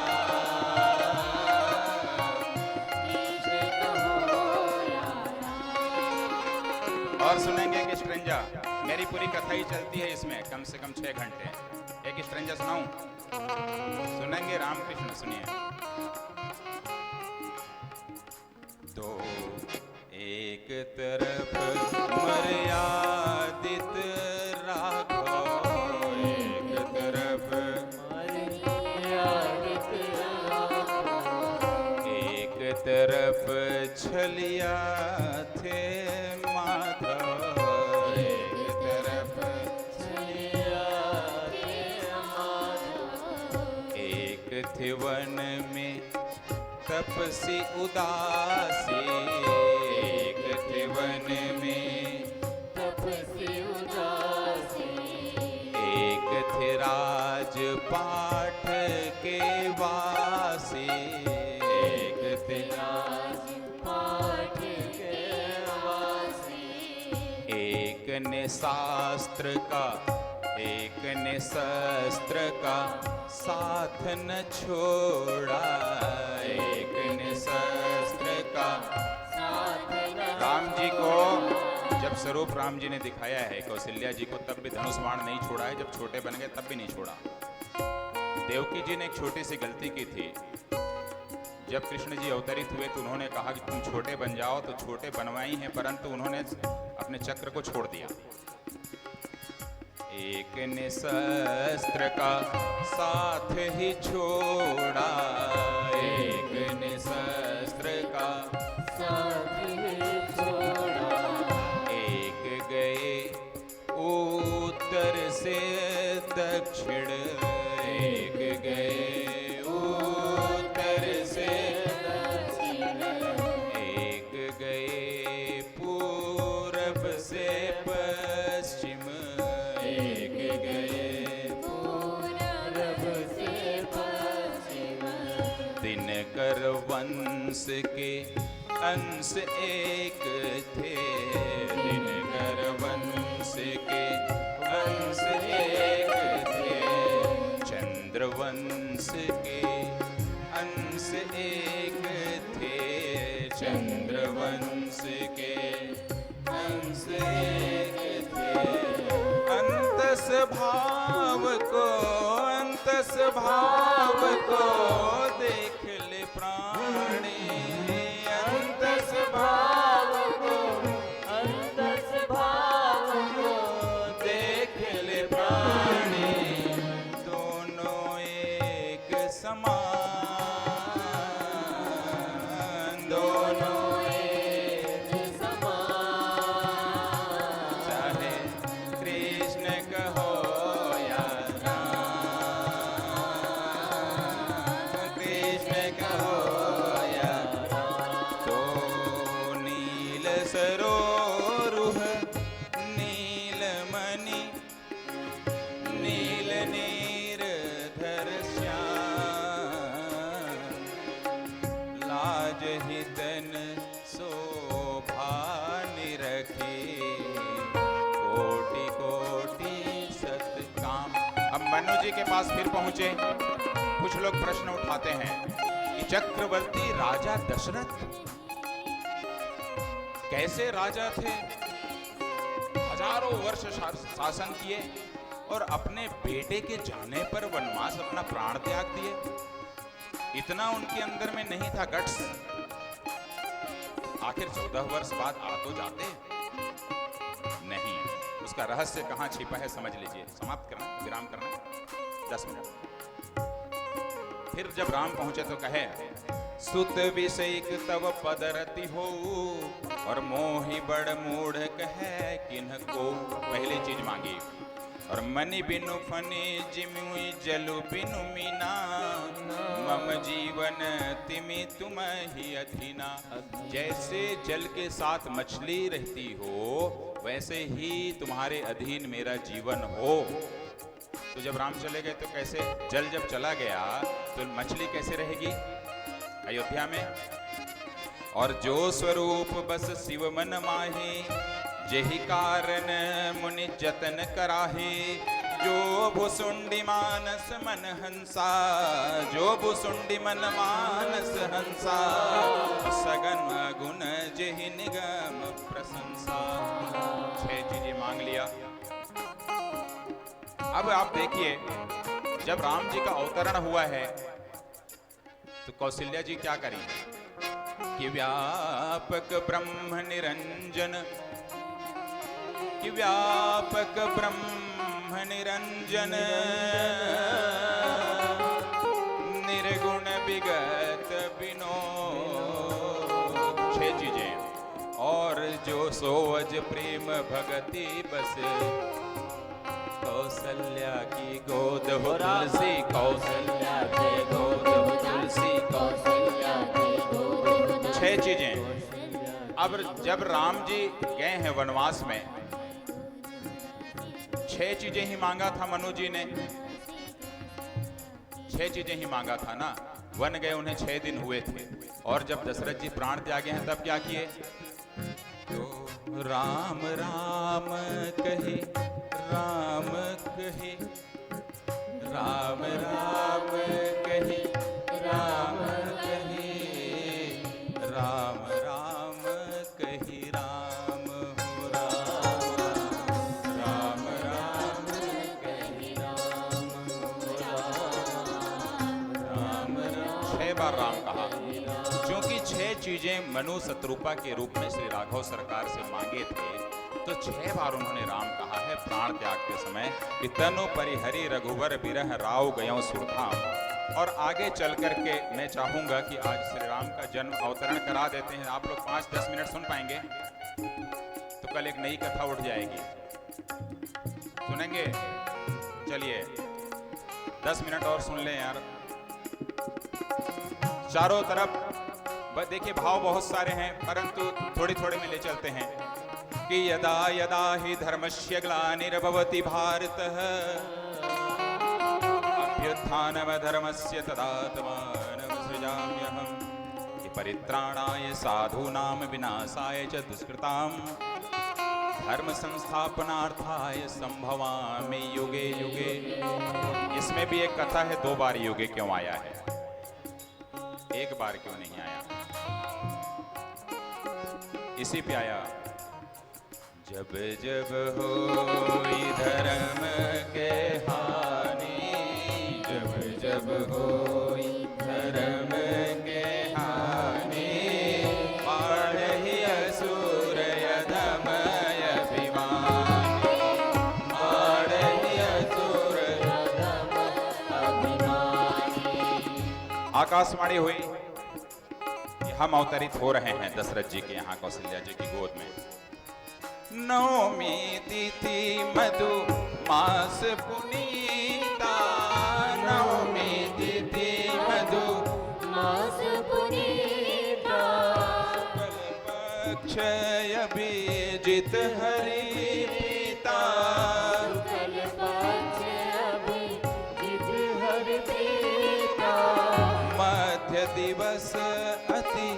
कृष्ण कहो या राम। और सुनेंगे कि स्ट्रेंजा, मेरी पूरी कथा ही चलती है इसमें कम से कम 6 घंटे। एक स्ट्रेंजा सुनाऊं? सुनेंगे रामकृष्ण, सुनिए। दो एक तरफ मर्यादित राघव, एक तरफ मर्यादित राघव। एक तरफ छलिया थे माधव, एक तरफ छलिया थे माधव। एक थे वन में तपसी उदासी, एक थे वन में तपसी उदासी। एक थे राजपाट के वासी, एक थे राजपाट के वासी। एक ने शास्त्र का, एक ने शस्त्र का साथ न छोड़ा, एक ने शस्त्र का साथ न। राम जी को जब स्वरूप राम जी ने दिखाया है कौशल्या जी को, तब भी धनुष बाण नहीं छोड़ा है। जब छोटे बन गए तब भी नहीं छोड़ा। देवकी जी ने एक छोटी सी गलती की थी। जब कृष्ण जी अवतरित हुए तो उन्होंने कहा कि तुम छोटे बन जाओ, तो छोटे बनवाई हैं, परंतु उन्होंने अपने चक्र को छोड़ दिया। एक ने शस्त्र का साथ ही छोड़ा, एक ने शस्त्र का साथ ही छोड़ा, एक गए उत्तर से दक्षिण, एक गए उत्तर से दक्षिण, एक गए पूरब से पश्चिम, एक गए पूरब से पश्चिम, दिनकर वंश के अंश एक थे, दिनकर वंश के अंश एक थे, चंद्रवंश के अंश एक थे, चंद्रवंश के अंश एक थे। अंतस भाव को देख ले प्राणी, अंतस भाव को देख ले प्राणी, दोनों एक समान, दोनों एक समान, चाहे कृष्ण कहो या कृष्ण कहो या, तो नील सरोरुह नीलमणि, नील नीरधर श्याम, लाज ही तन शोभा निरखी, कोटि कोटि सत्काम। अब मनु जी के पास फिर पहुंचे। कुछ लोग प्रश्न उठाते हैं कि चक्रवर्ती राजा दशरथ कैसे राजा थे, हजारों वर्ष शासन किए और अपने बेटे के जाने पर वनवास अपना प्राण त्याग दिए, इतना उनके अंदर में नहीं था गट्स? आखिर 14 वर्ष बाद आ तो जाते नहीं। उसका रहस्य कहां छिपा है समझ लीजिए। समाप्त करना, विराम करना 10 मिनट। फिर जब राम पहुंचे तो कहे, सुत विषयिक तव पदरति हो, और मोहि बड़ मूढ़ कहे किन्ह को। पहली चीज मांगी, और मनि बिनु फनि जिमुई जलु बिनु मीना, मम जीवन तिमि तुम ही अधीना। जैसे जल के साथ मछली रहती हो, वैसे ही तुम्हारे अधीन मेरा जीवन हो। तो जब राम चले गए तो कैसे, जल जब चला गया तो मछली कैसे रहेगी अयोध्या में? और जो स्वरूप बस शिव मन माही, जेहि कारण मुनि जतन कराही। जो भुसुंडी मानस मन हंसा, जो भुसुंडी मन मानस हंसा, सगन गुण जेहि निगम प्रशंसा। 6 चीजें मांग लिया। अब आप देखिए, जब राम जी का अवतरण हुआ है तो कौशल्या जी क्या करी कि व्यापक ब्रह्म निरंजन, कि व्यापक ब्रह्म निरंजन, निर्गुण विगत विनोद। 6 चीजें। और जो सोअज प्रेम भगति बस, कौशल्या की गोद हो तुलसी, कौशल्या की गोद हो तुलसी, कौशल्या की गोद हो तुलसी। 6 चीजें। अब जब राम जी गए हैं वनवास में, 6 चीजें ही मांगा था मनु जी ने, 6 चीजें ही मांगा था ना। वन गए उन्हें 6 दिन हुए थे, और जब दशरथ जी प्राण त्यागे हैं तब क्या किए? तो राम राम कही, राम कही, राम राम कही, राम कही, राम राम कही, राम हो राम, राम राम कही, राम हो राम, राम राम। 6 बार राम कहा। चीजें मनु शत्रुपा के रूप में श्री राघव सरकार से मांगे थे, तो 6 बार उन्होंने राम कहा है प्राण त्याग के समय कि तनु परिहरि रघुवर बिरह राव गयो सुरधाम। और आगे चल करके मैं चाहूंगा कि आज श्री राम का जन्म अवतरण करा देते हैं। आप लोग 5-10 मिनट सुन पाएंगे तो कल एक नई कथा उठ जाएगी, सुनेंगे? चलिए 10 मिनट और सुन लें यार। चारों तरफ देखिए भाव बहुत सारे हैं, परंतु थोड़ी थोड़ी में ले चलते हैं कि यदा यदा हि धर्मस्य ग्लानिर्भवति भारतः अभ्युत्थानमधर्मस्य तदात्मानं सृजाम्यहम् कि परित्राणाय साधूनां विनाशाय च दुष्कृतां धर्म संस्थापनार्थाय संभवामि युगे युगे। इसमें भी एक कथा है, 2 बार युगे क्यों आया है, एक बार क्यों नहीं आया? इसी पे आया, जब जब होई धर्म के हानि, जब जब होई धर्म के हानि, बाढ़हि असुर अधमय अभिमानी, बाढ़हि असुर अभिमानी। आकाशवाणी हुई, हम अवतरित हो रहे हैं दशरथ जी के यहाँ कौशल्या जी की गोद में। नवमी तिथि मधु मास पुनीता, नवमी तिथि मधु मास पुनीता, पक्ष अभिजित हरि पिता, कल पक्ष अभिजित हरि पिता, मध्य दिवस अति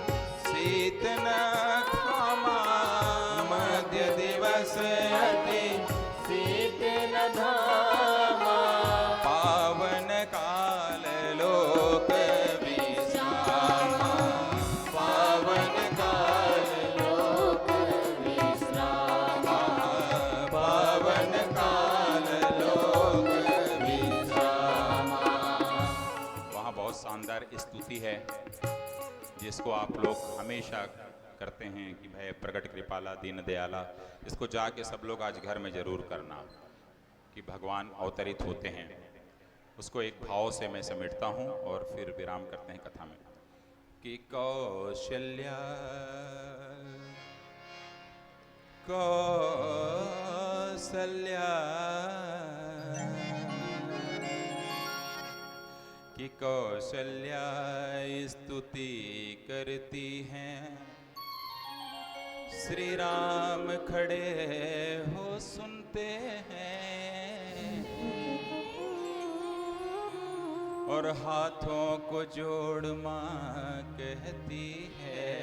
शीत न खामा, मध्य दिवस अति शीत न धामा, पावन काल लोक विश्रामा, पावन काल लोक विश्रामा, पावन काल लोक विश्रामा। वहाँ बहुत शानदार स्तुति है जिसको आप लोग हमेशा करते हैं कि भय प्रगट कृपाला दीन दयाला। इसको जाके सब लोग आज घर में जरूर करना कि भगवान अवतरित होते हैं। उसको एक भाव से मैं समेटता हूँ और फिर विराम करते हैं कथा में कि कौशल्या कौशल्या कि कौशल्या स्तुति करती हैं, श्री राम खड़े हो सुनते हैं, और हाथों को जोड़ मां कहती है,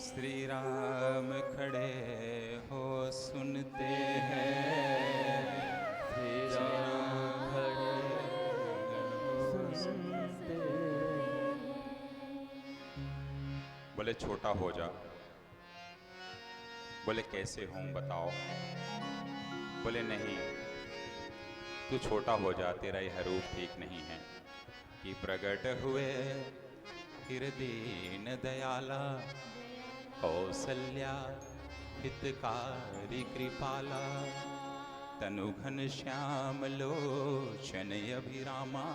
श्री राम खड़े हो सुनते हैं, श्री राम खड़े हो सुनते हैं। बोले छोटा हो जा, बोले कैसे हूं बताओ, बोले नहीं तू छोटा हो जा, तेरा यह रूप ठीक नहीं है। कि प्रगट हुए फिर दीन दयाला, कौशल्या हितकारी कृपाला, तनु घन श्याम लोचन अभिरामा,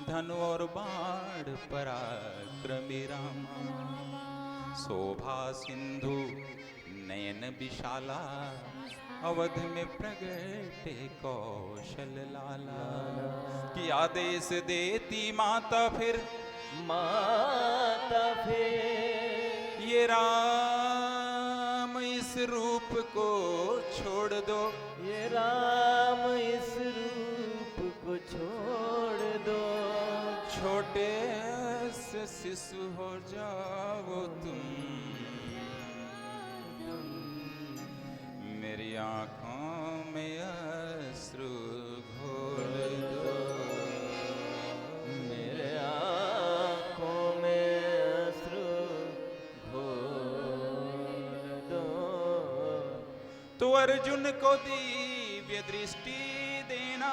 धनु और बाण पराक्रमी रामा, शोभा सिंधु नयन विशाला, अवध में प्रगटे कौशल लाला। कि आदेश देती माता फिर ये राम इस रूप को छोड़ दो, ये राम इस रूप को छोड़ दो, छोटे से शिशु हो जाओ तुम, मेरी आंखों में अश्रु घोल दो, मेरे आँखों में अश्रु घोल दो। तो अर्जुन को दिव्य दृष्टि देना,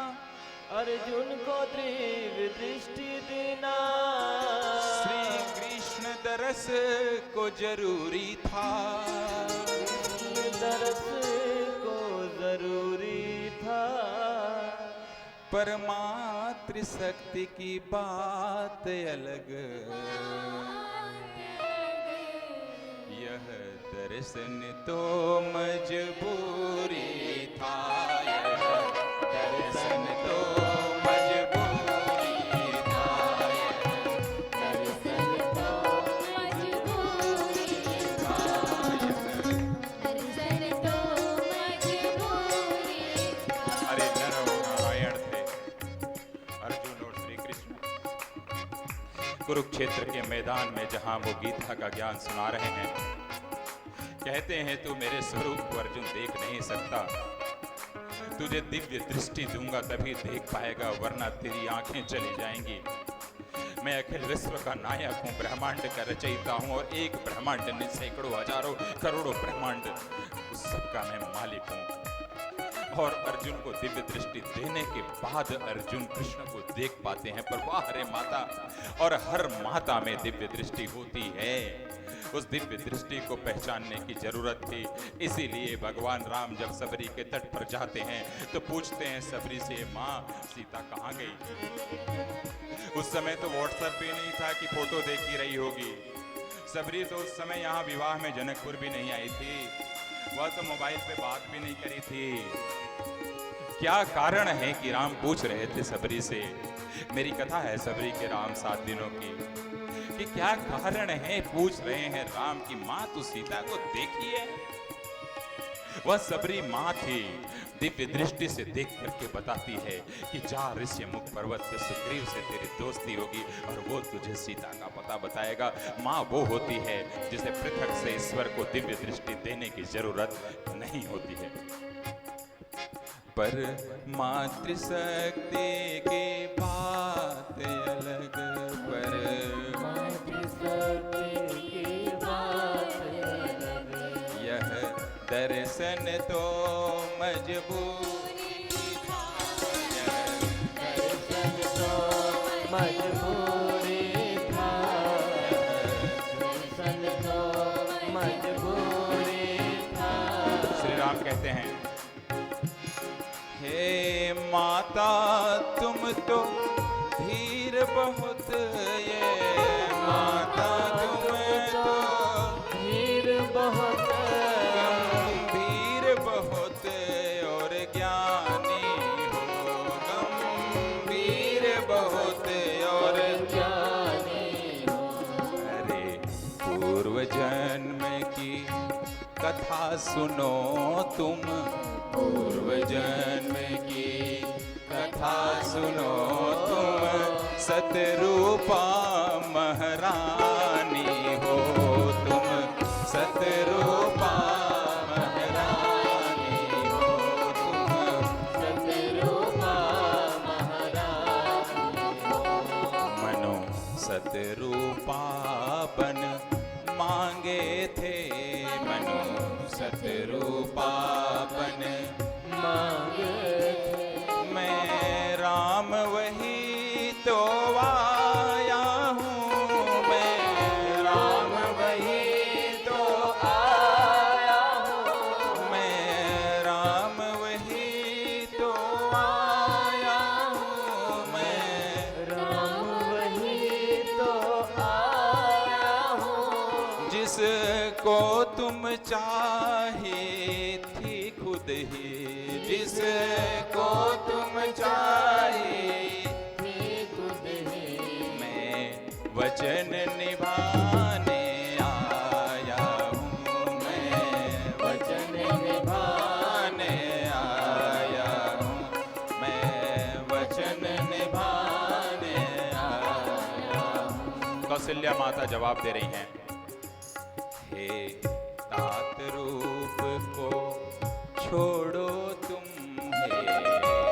अर्जुन को दिव्य दृष्टि देना, श्री दरस को जरूरी था, दरस को जरूरी था, पर मातृशक्ति की बात अलग। यह दर्शन तो मजबूरी था, यह दर्शन तो मजबूरी था, दर्शन तो मजबूरी था, दर्शन तो मजबूरी था। अरे नर नारायण थे अर्जुन और श्री कृष्ण कुरुक्षेत्र के मैदान में जहां वो गीता का ज्ञान सुना रहे हैं। कहते हैं तू मेरे स्वरूप को अर्जुन देख नहीं सकता, तुझे दिव्य दृष्टि दूंगा तभी देख पाएगा, वरना तेरी आंखें चली जाएंगी। मैं अखिल विश्व का नायक हूँ, ब्रह्मांड का रचयिता हूँ, और एक ब्रह्मांड नहीं सैकड़ों हजारों करोड़ों ब्रह्मांड, उस सबका मैं मालिक हूँ। और अर्जुन को दिव्य दृष्टि देने के बाद अर्जुन कृष्ण को देख पाते हैं। पर वाह रे माता, और हर माता में दिव्य दृष्टि होती है, उस दिव्य दृष्टि को पहचानने की जरूरत थी। इसीलिए भगवान राम जब सबरी के तट पर जाते हैं तो पूछते हैं सबरी से, माँ सीता कहाँ गई? उस समय तो व्हाट्सएप भी नहीं था कि फोटो देखी रही होगी। सबरी तो उस समय यहाँ विवाह में जनकपुर भी नहीं आई थी, वह तो मोबाइल पे बात भी नहीं करी थी। क्या कारण है कि राम पूछ रहे थे सबरी से? मेरी कथा है सबरी के राम 7 दिनों की, कि क्या कारण है पूछ रहे हैं राम की माँ तू सीता को देखी है? वह सबरी माँ थी, दिव्य दृष्टि से देख करके बताती है कि जा ऋष्यमुख पर्वत पे सुग्रीव से तेरी दोस्ती होगी और वो तुझे सीता का पता बताएगा। माँ वो होती है जिसे पृथक से ईश्वर को दिव्य दृष्टि देने की जरूरत नहीं होती है। पर मातृशक्ति की बात अलग, पर मातृशक्ति की बात अलग। यह दर्शन तो मजबूरी था, यह दर्शन तो मजबूरी था, दर्शन तो मजबूरी था। श्री राम कहते हैं, हे माता तुम तो धीर बहुत, ये माता तुम तो धीर बहुत, गंभीर बहुत और ज्ञानी हो, गंभीर बहुत और ज्ञानी हो। अरे पूर्व जन्म की कथा सुनो तुम, पूर्व जन्म की कथा सुनो तुम, सतरूपा महारानी हो तुम, सतरूपा महारानी हो तुम, सतरूपा महारानी हो। मनो सतरूपा बन मांगे थे, मनो सतरूपा बन मांगे मैं राम वही तो आया हूँ, मैं राम वही तो आया हूँ, मैं राम वही तो आया हूँ, मैं राम वही तो आया हूँ। जिसको तुम चाहे थी खुद ही, जिसको तुम चाहे थी खुद ही। मैं वचन निभाने आया हूँ, मैं वचन निभाने आया हूँ, मैं वचन निभाने आया हूँ। कौशल्या माता जवाब दे रही हैं, हे तात रूप को छोड़ो तुम, हे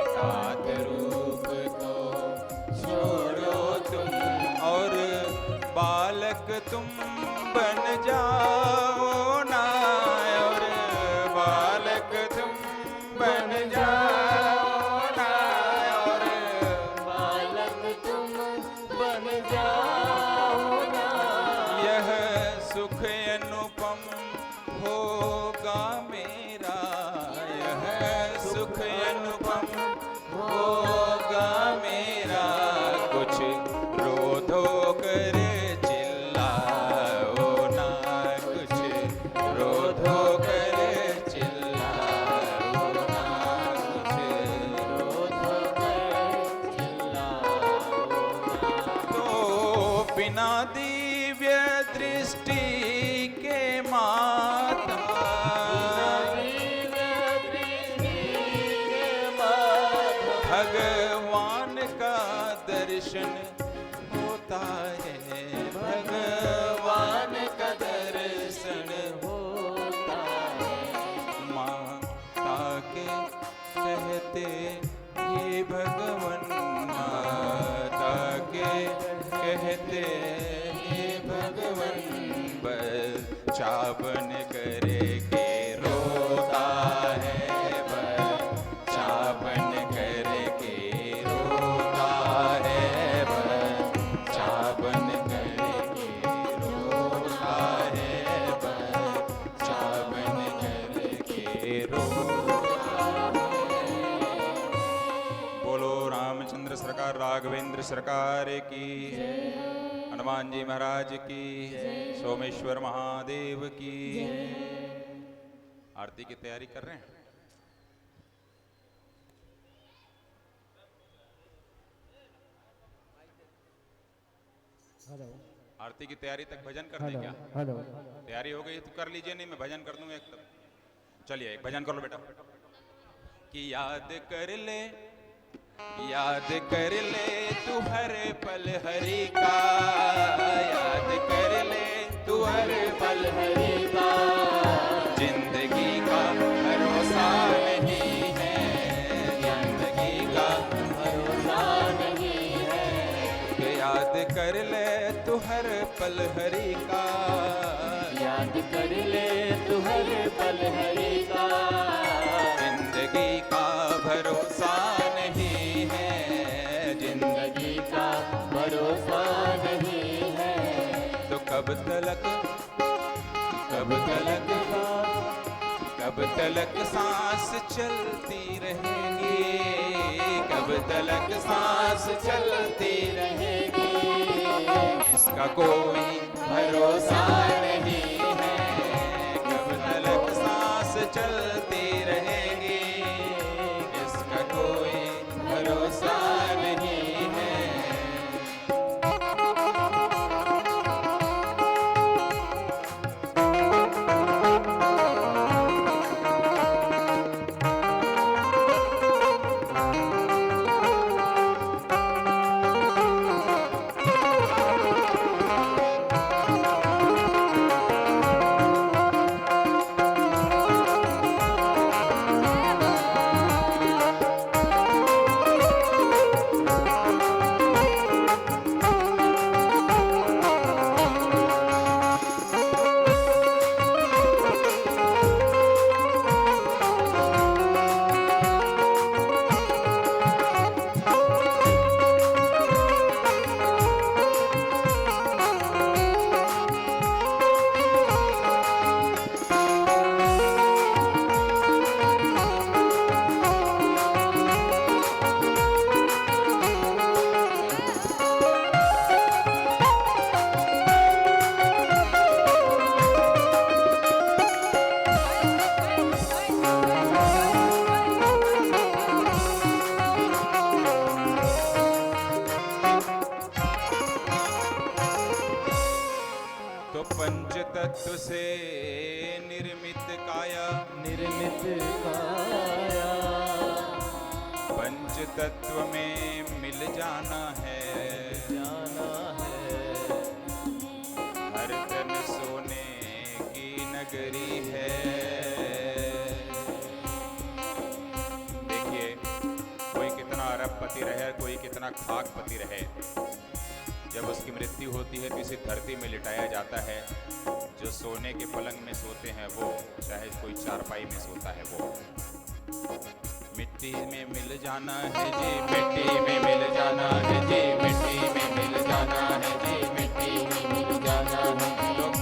तात रूप को छोड़ो तुम, और बालक तुम बन जाओ ना, और बालक तुम बन जाओ ना, और बालक तुम बन जाओ ना। यह सुख अनुपम होगा मेरा, यह सुख अनुपम होगा मेरा। कुछ रोधो कर चिल्लाओ ना, कुछ रोधो कर चिल्लाओ ना, कुछ रोधो कर चिल्लाओ ना। तो बिना दिव्य दृष्टि के माता, भगवान का दर्शन होता है, भगवान का दर्शन होता है। माता के कहते ये भगवन, माता के कहते ये भगवन। बच्चा बन करे के रोता है, बच्चा बन करे के रोता है, बच्चा बन करे के रोता है, बच्चा बन करे के रोता है। बोलो रामचंद्र सरकार, राघवेंद्र सरकार की, हनुमान जी महाराज की, सोमेश्वर महादेव की। आरती की तैयारी कर रहे हैं। आरती की तैयारी तक भजन कर दें क्या? तैयारी हो गई तो कर लीजिए, नहीं मैं भजन कर दूंगा एक तब। चलिए एक भजन कर लो बेटा। कि याद कर ले, याद कर ले तू हर पल हरि का, याद कर ले तू हर पल हरि का। जिंदगी का भरोसा नहीं है, जिंदगी का भरोसा नहीं है। कि याद कर ले तू हर पल हरि का, याद कर ले तू हर पल हरि का। जिंदगी का भरोसा नहीं है, जिंदगी का भरोसा नहीं है। तो कब तलक, कब तलक, कब तलक सांस चलती रहेगी, कब तलक सांस चलती रहेगी। इसका कोई भरोसा नहीं है, कब तलक सांस चलती रहेगी। इसका कोई भरोसा नहीं है। पंच तत्व से निर्मित काया, निर्मित काया। पंच तत्व में मिल जाना है, जाना है। हर तन सोने की नगरी है। देखिए कोई कितना अरबपति रहे, कोई कितना खाकपति रहे, जब उसकी मृत्यु होती है तो इसे धरती में लिटाया जाता है। जो सोने के पलंग में सोते हैं वो, चाहे कोई चारपाई में सोता है वो, मिट्टी में मिल जाना है जी, मिट्टी में मिल जाना है जी, मिट्टी में मिल जाना है जी, मिट्टी में मिल जाना है। तो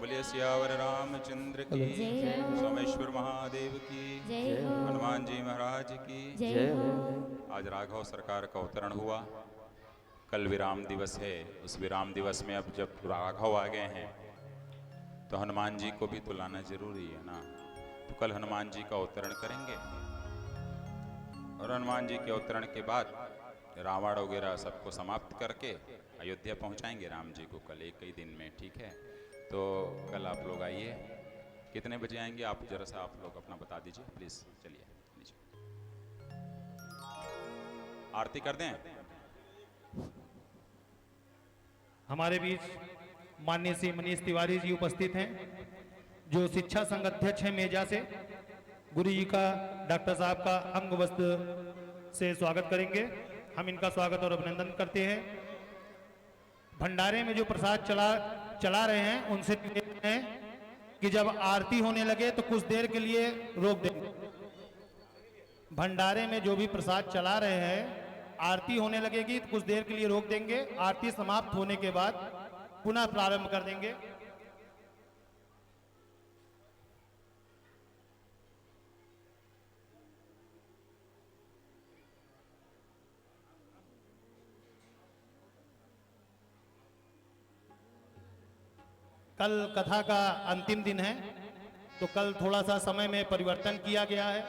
बोलिए सियावर रामचंद्र की, जय हो। सोमेश्वर महादेव की, जय हो। हनुमान जी महाराज की। जय हो। आज राघव सरकार का अवतरण हुआ। कल विराम दिवस है। उस विराम दिवस में अब जब राघव आ गए हैं तो हनुमान जी को भी तो लाना जरूरी है ना। तो कल हनुमान जी का अवतरण करेंगे और हनुमान जी के अवतरण के बाद रावण वगैरह सबको समाप्त करके अयोध्या पहुंचाएंगे राम जी को कल एक ही दिन में। ठीक है, तो कल आप लोग आइए। कितने बजे आएंगे आप जरा सा आप लोग अपना बता दीजिए प्लीज। चलिए नीचे आरती कर दें। हमारे बीच माननीय श्री मनीष तिवारी जी उपस्थित हैं, जो शिक्षा संघ अध्यक्ष हैं मेजा से। गुरु जी का डॉक्टर साहब का अंग वस्त्र से स्वागत करेंगे। हम इनका स्वागत और अभिनंदन करते हैं। भंडारे में जो प्रसाद चला रहे हैं उनसे कहते हैं कि जब आरती होने लगे तो कुछ देर के लिए रोक देंगे। भंडारे में जो भी प्रसाद चला रहे हैं आरती होने लगेगी तो कुछ देर के लिए रोक देंगे। आरती समाप्त होने के बाद पुनः प्रारंभ कर देंगे। कल कथा का अंतिम दिन है। तो कल थोड़ा सा समय में परिवर्तन किया गया है।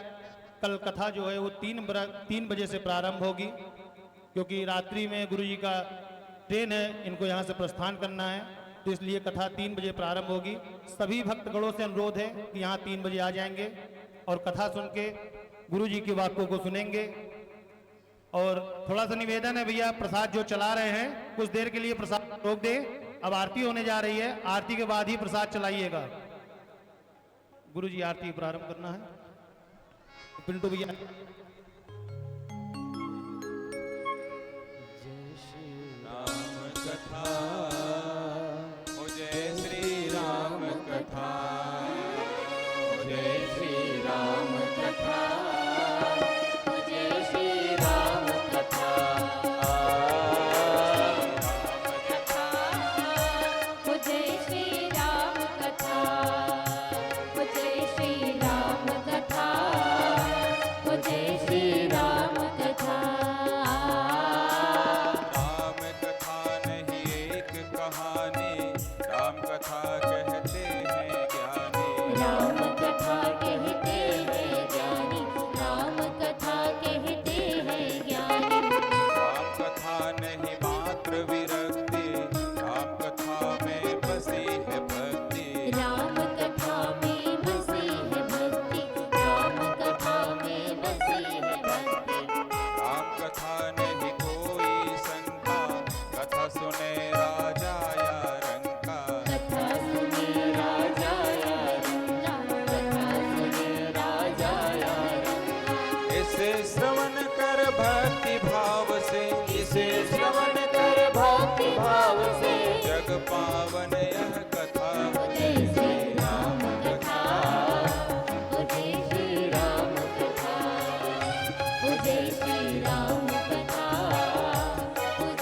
कल कथा जो है वो 3 बजे से प्रारंभ होगी, क्योंकि रात्रि में गुरु जी का ट्रेन है, इनको यहाँ से प्रस्थान करना है, तो इसलिए कथा 3 बजे प्रारंभ होगी। सभी भक्तगणों से अनुरोध है कि यहाँ 3 बजे आ जाएंगे और कथा सुन के गुरु जी के वाक्यों को सुनेंगे। और थोड़ा सा निवेदन है भैया, प्रसाद जो चला रहे हैं कुछ देर के लिए प्रसाद रोक दे। अब आरती होने जा रही है, आरती के बाद ही प्रसाद चलाइएगा। गुरु जी आरती प्रारंभ करना है। पिंटू भैया राम कथा, ओ जय श्री राम कथा, ओ जय श्री राम कथा, जय श्री राम कथा, जय श्री राम कथा, जय श्री राम कथा, जय श्री राम कथा। राम कथा नहीं एक कहानी, राम कथा कहते हैं ज्ञानी। राम कथा कहते हैं ज्ञानी, राम कथा कहते हैं ज्ञानी। राम कथा नहीं मात्र विरक्ति, राम कथा में बसी है भक्ति। राम कथा में बसी है भक्ति, राम कथा में बसी है भक्ति। राम कथा नहीं कोई शंका, कथा सुने राजा या रंका। कथा सुने राजा या रंगा, कथा सुने राजा या रंगा। इसे श्रवण कर भक्ति भाव से, इसे श्रवण कर भक्ति भाव से, जग पावन यह कथा। जय श्री राम कथा, जय श्री राम कथा, जय श्री राम कथा,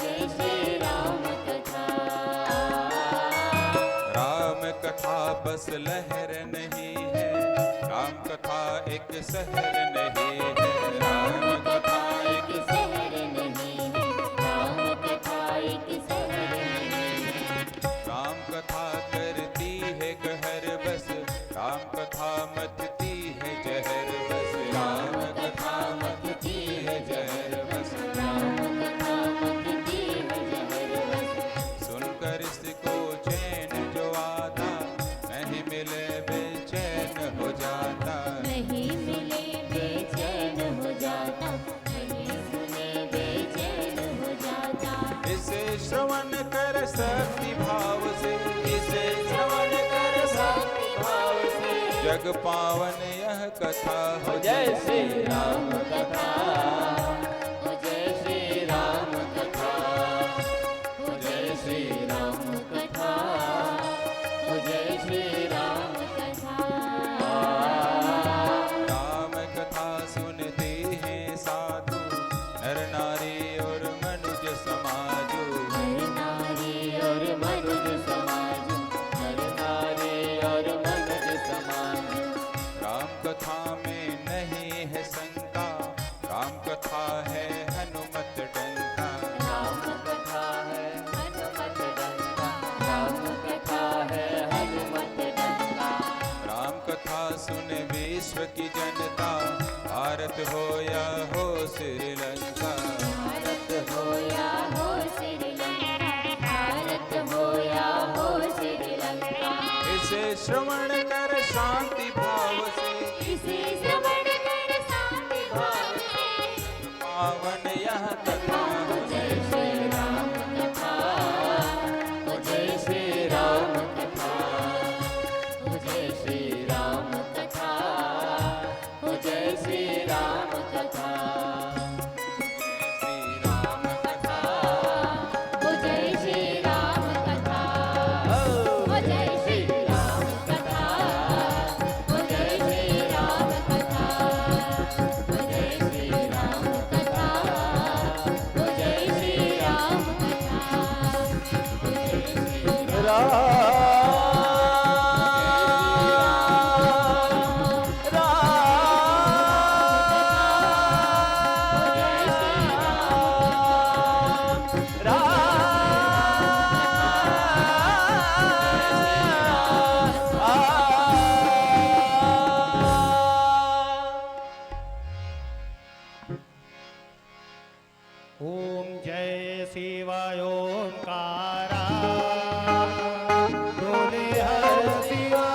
जय श्री राम कथा। राम कथा बस लहर नहीं है, राम कथा एक शहर नहीं है। राम कथा एक शहर नहीं है, राम कथा एक शहर नहीं है। राम कथा करती है कहर बस, राम कथा मथती है जहर बस। राम कथा मथती है जहर बस। राम कथा मथती है जहर बस। सुनकर इसको चैन जो आता, नहीं मिले बेचैन हो जाता। नहीं मिले बेचैन हो जाता, नहीं सुने बेचैन हो जाता। इसे श्रवण कर शक्ति भाव से, इसे श्रवण कर शक्ति भाव से, जग पावन यह कथा हो। जय श्री राम कथा, जय श्री राम कथा, जय श्री राम कथा, जय श्री राम कथा। राम कथा सुनते हैं साधु, नर नारी और मनुज समाजो। नर नारी और मनुज समाज, नर नारी और मनुज समाज। राम कथा में नहीं है शंका, राम कथा है हनुमत डंका। राम कथा है हनुमत डंका, राम कथा है हनुमत डंका। राम कथा सुन विश्व की जनता, भारत हो या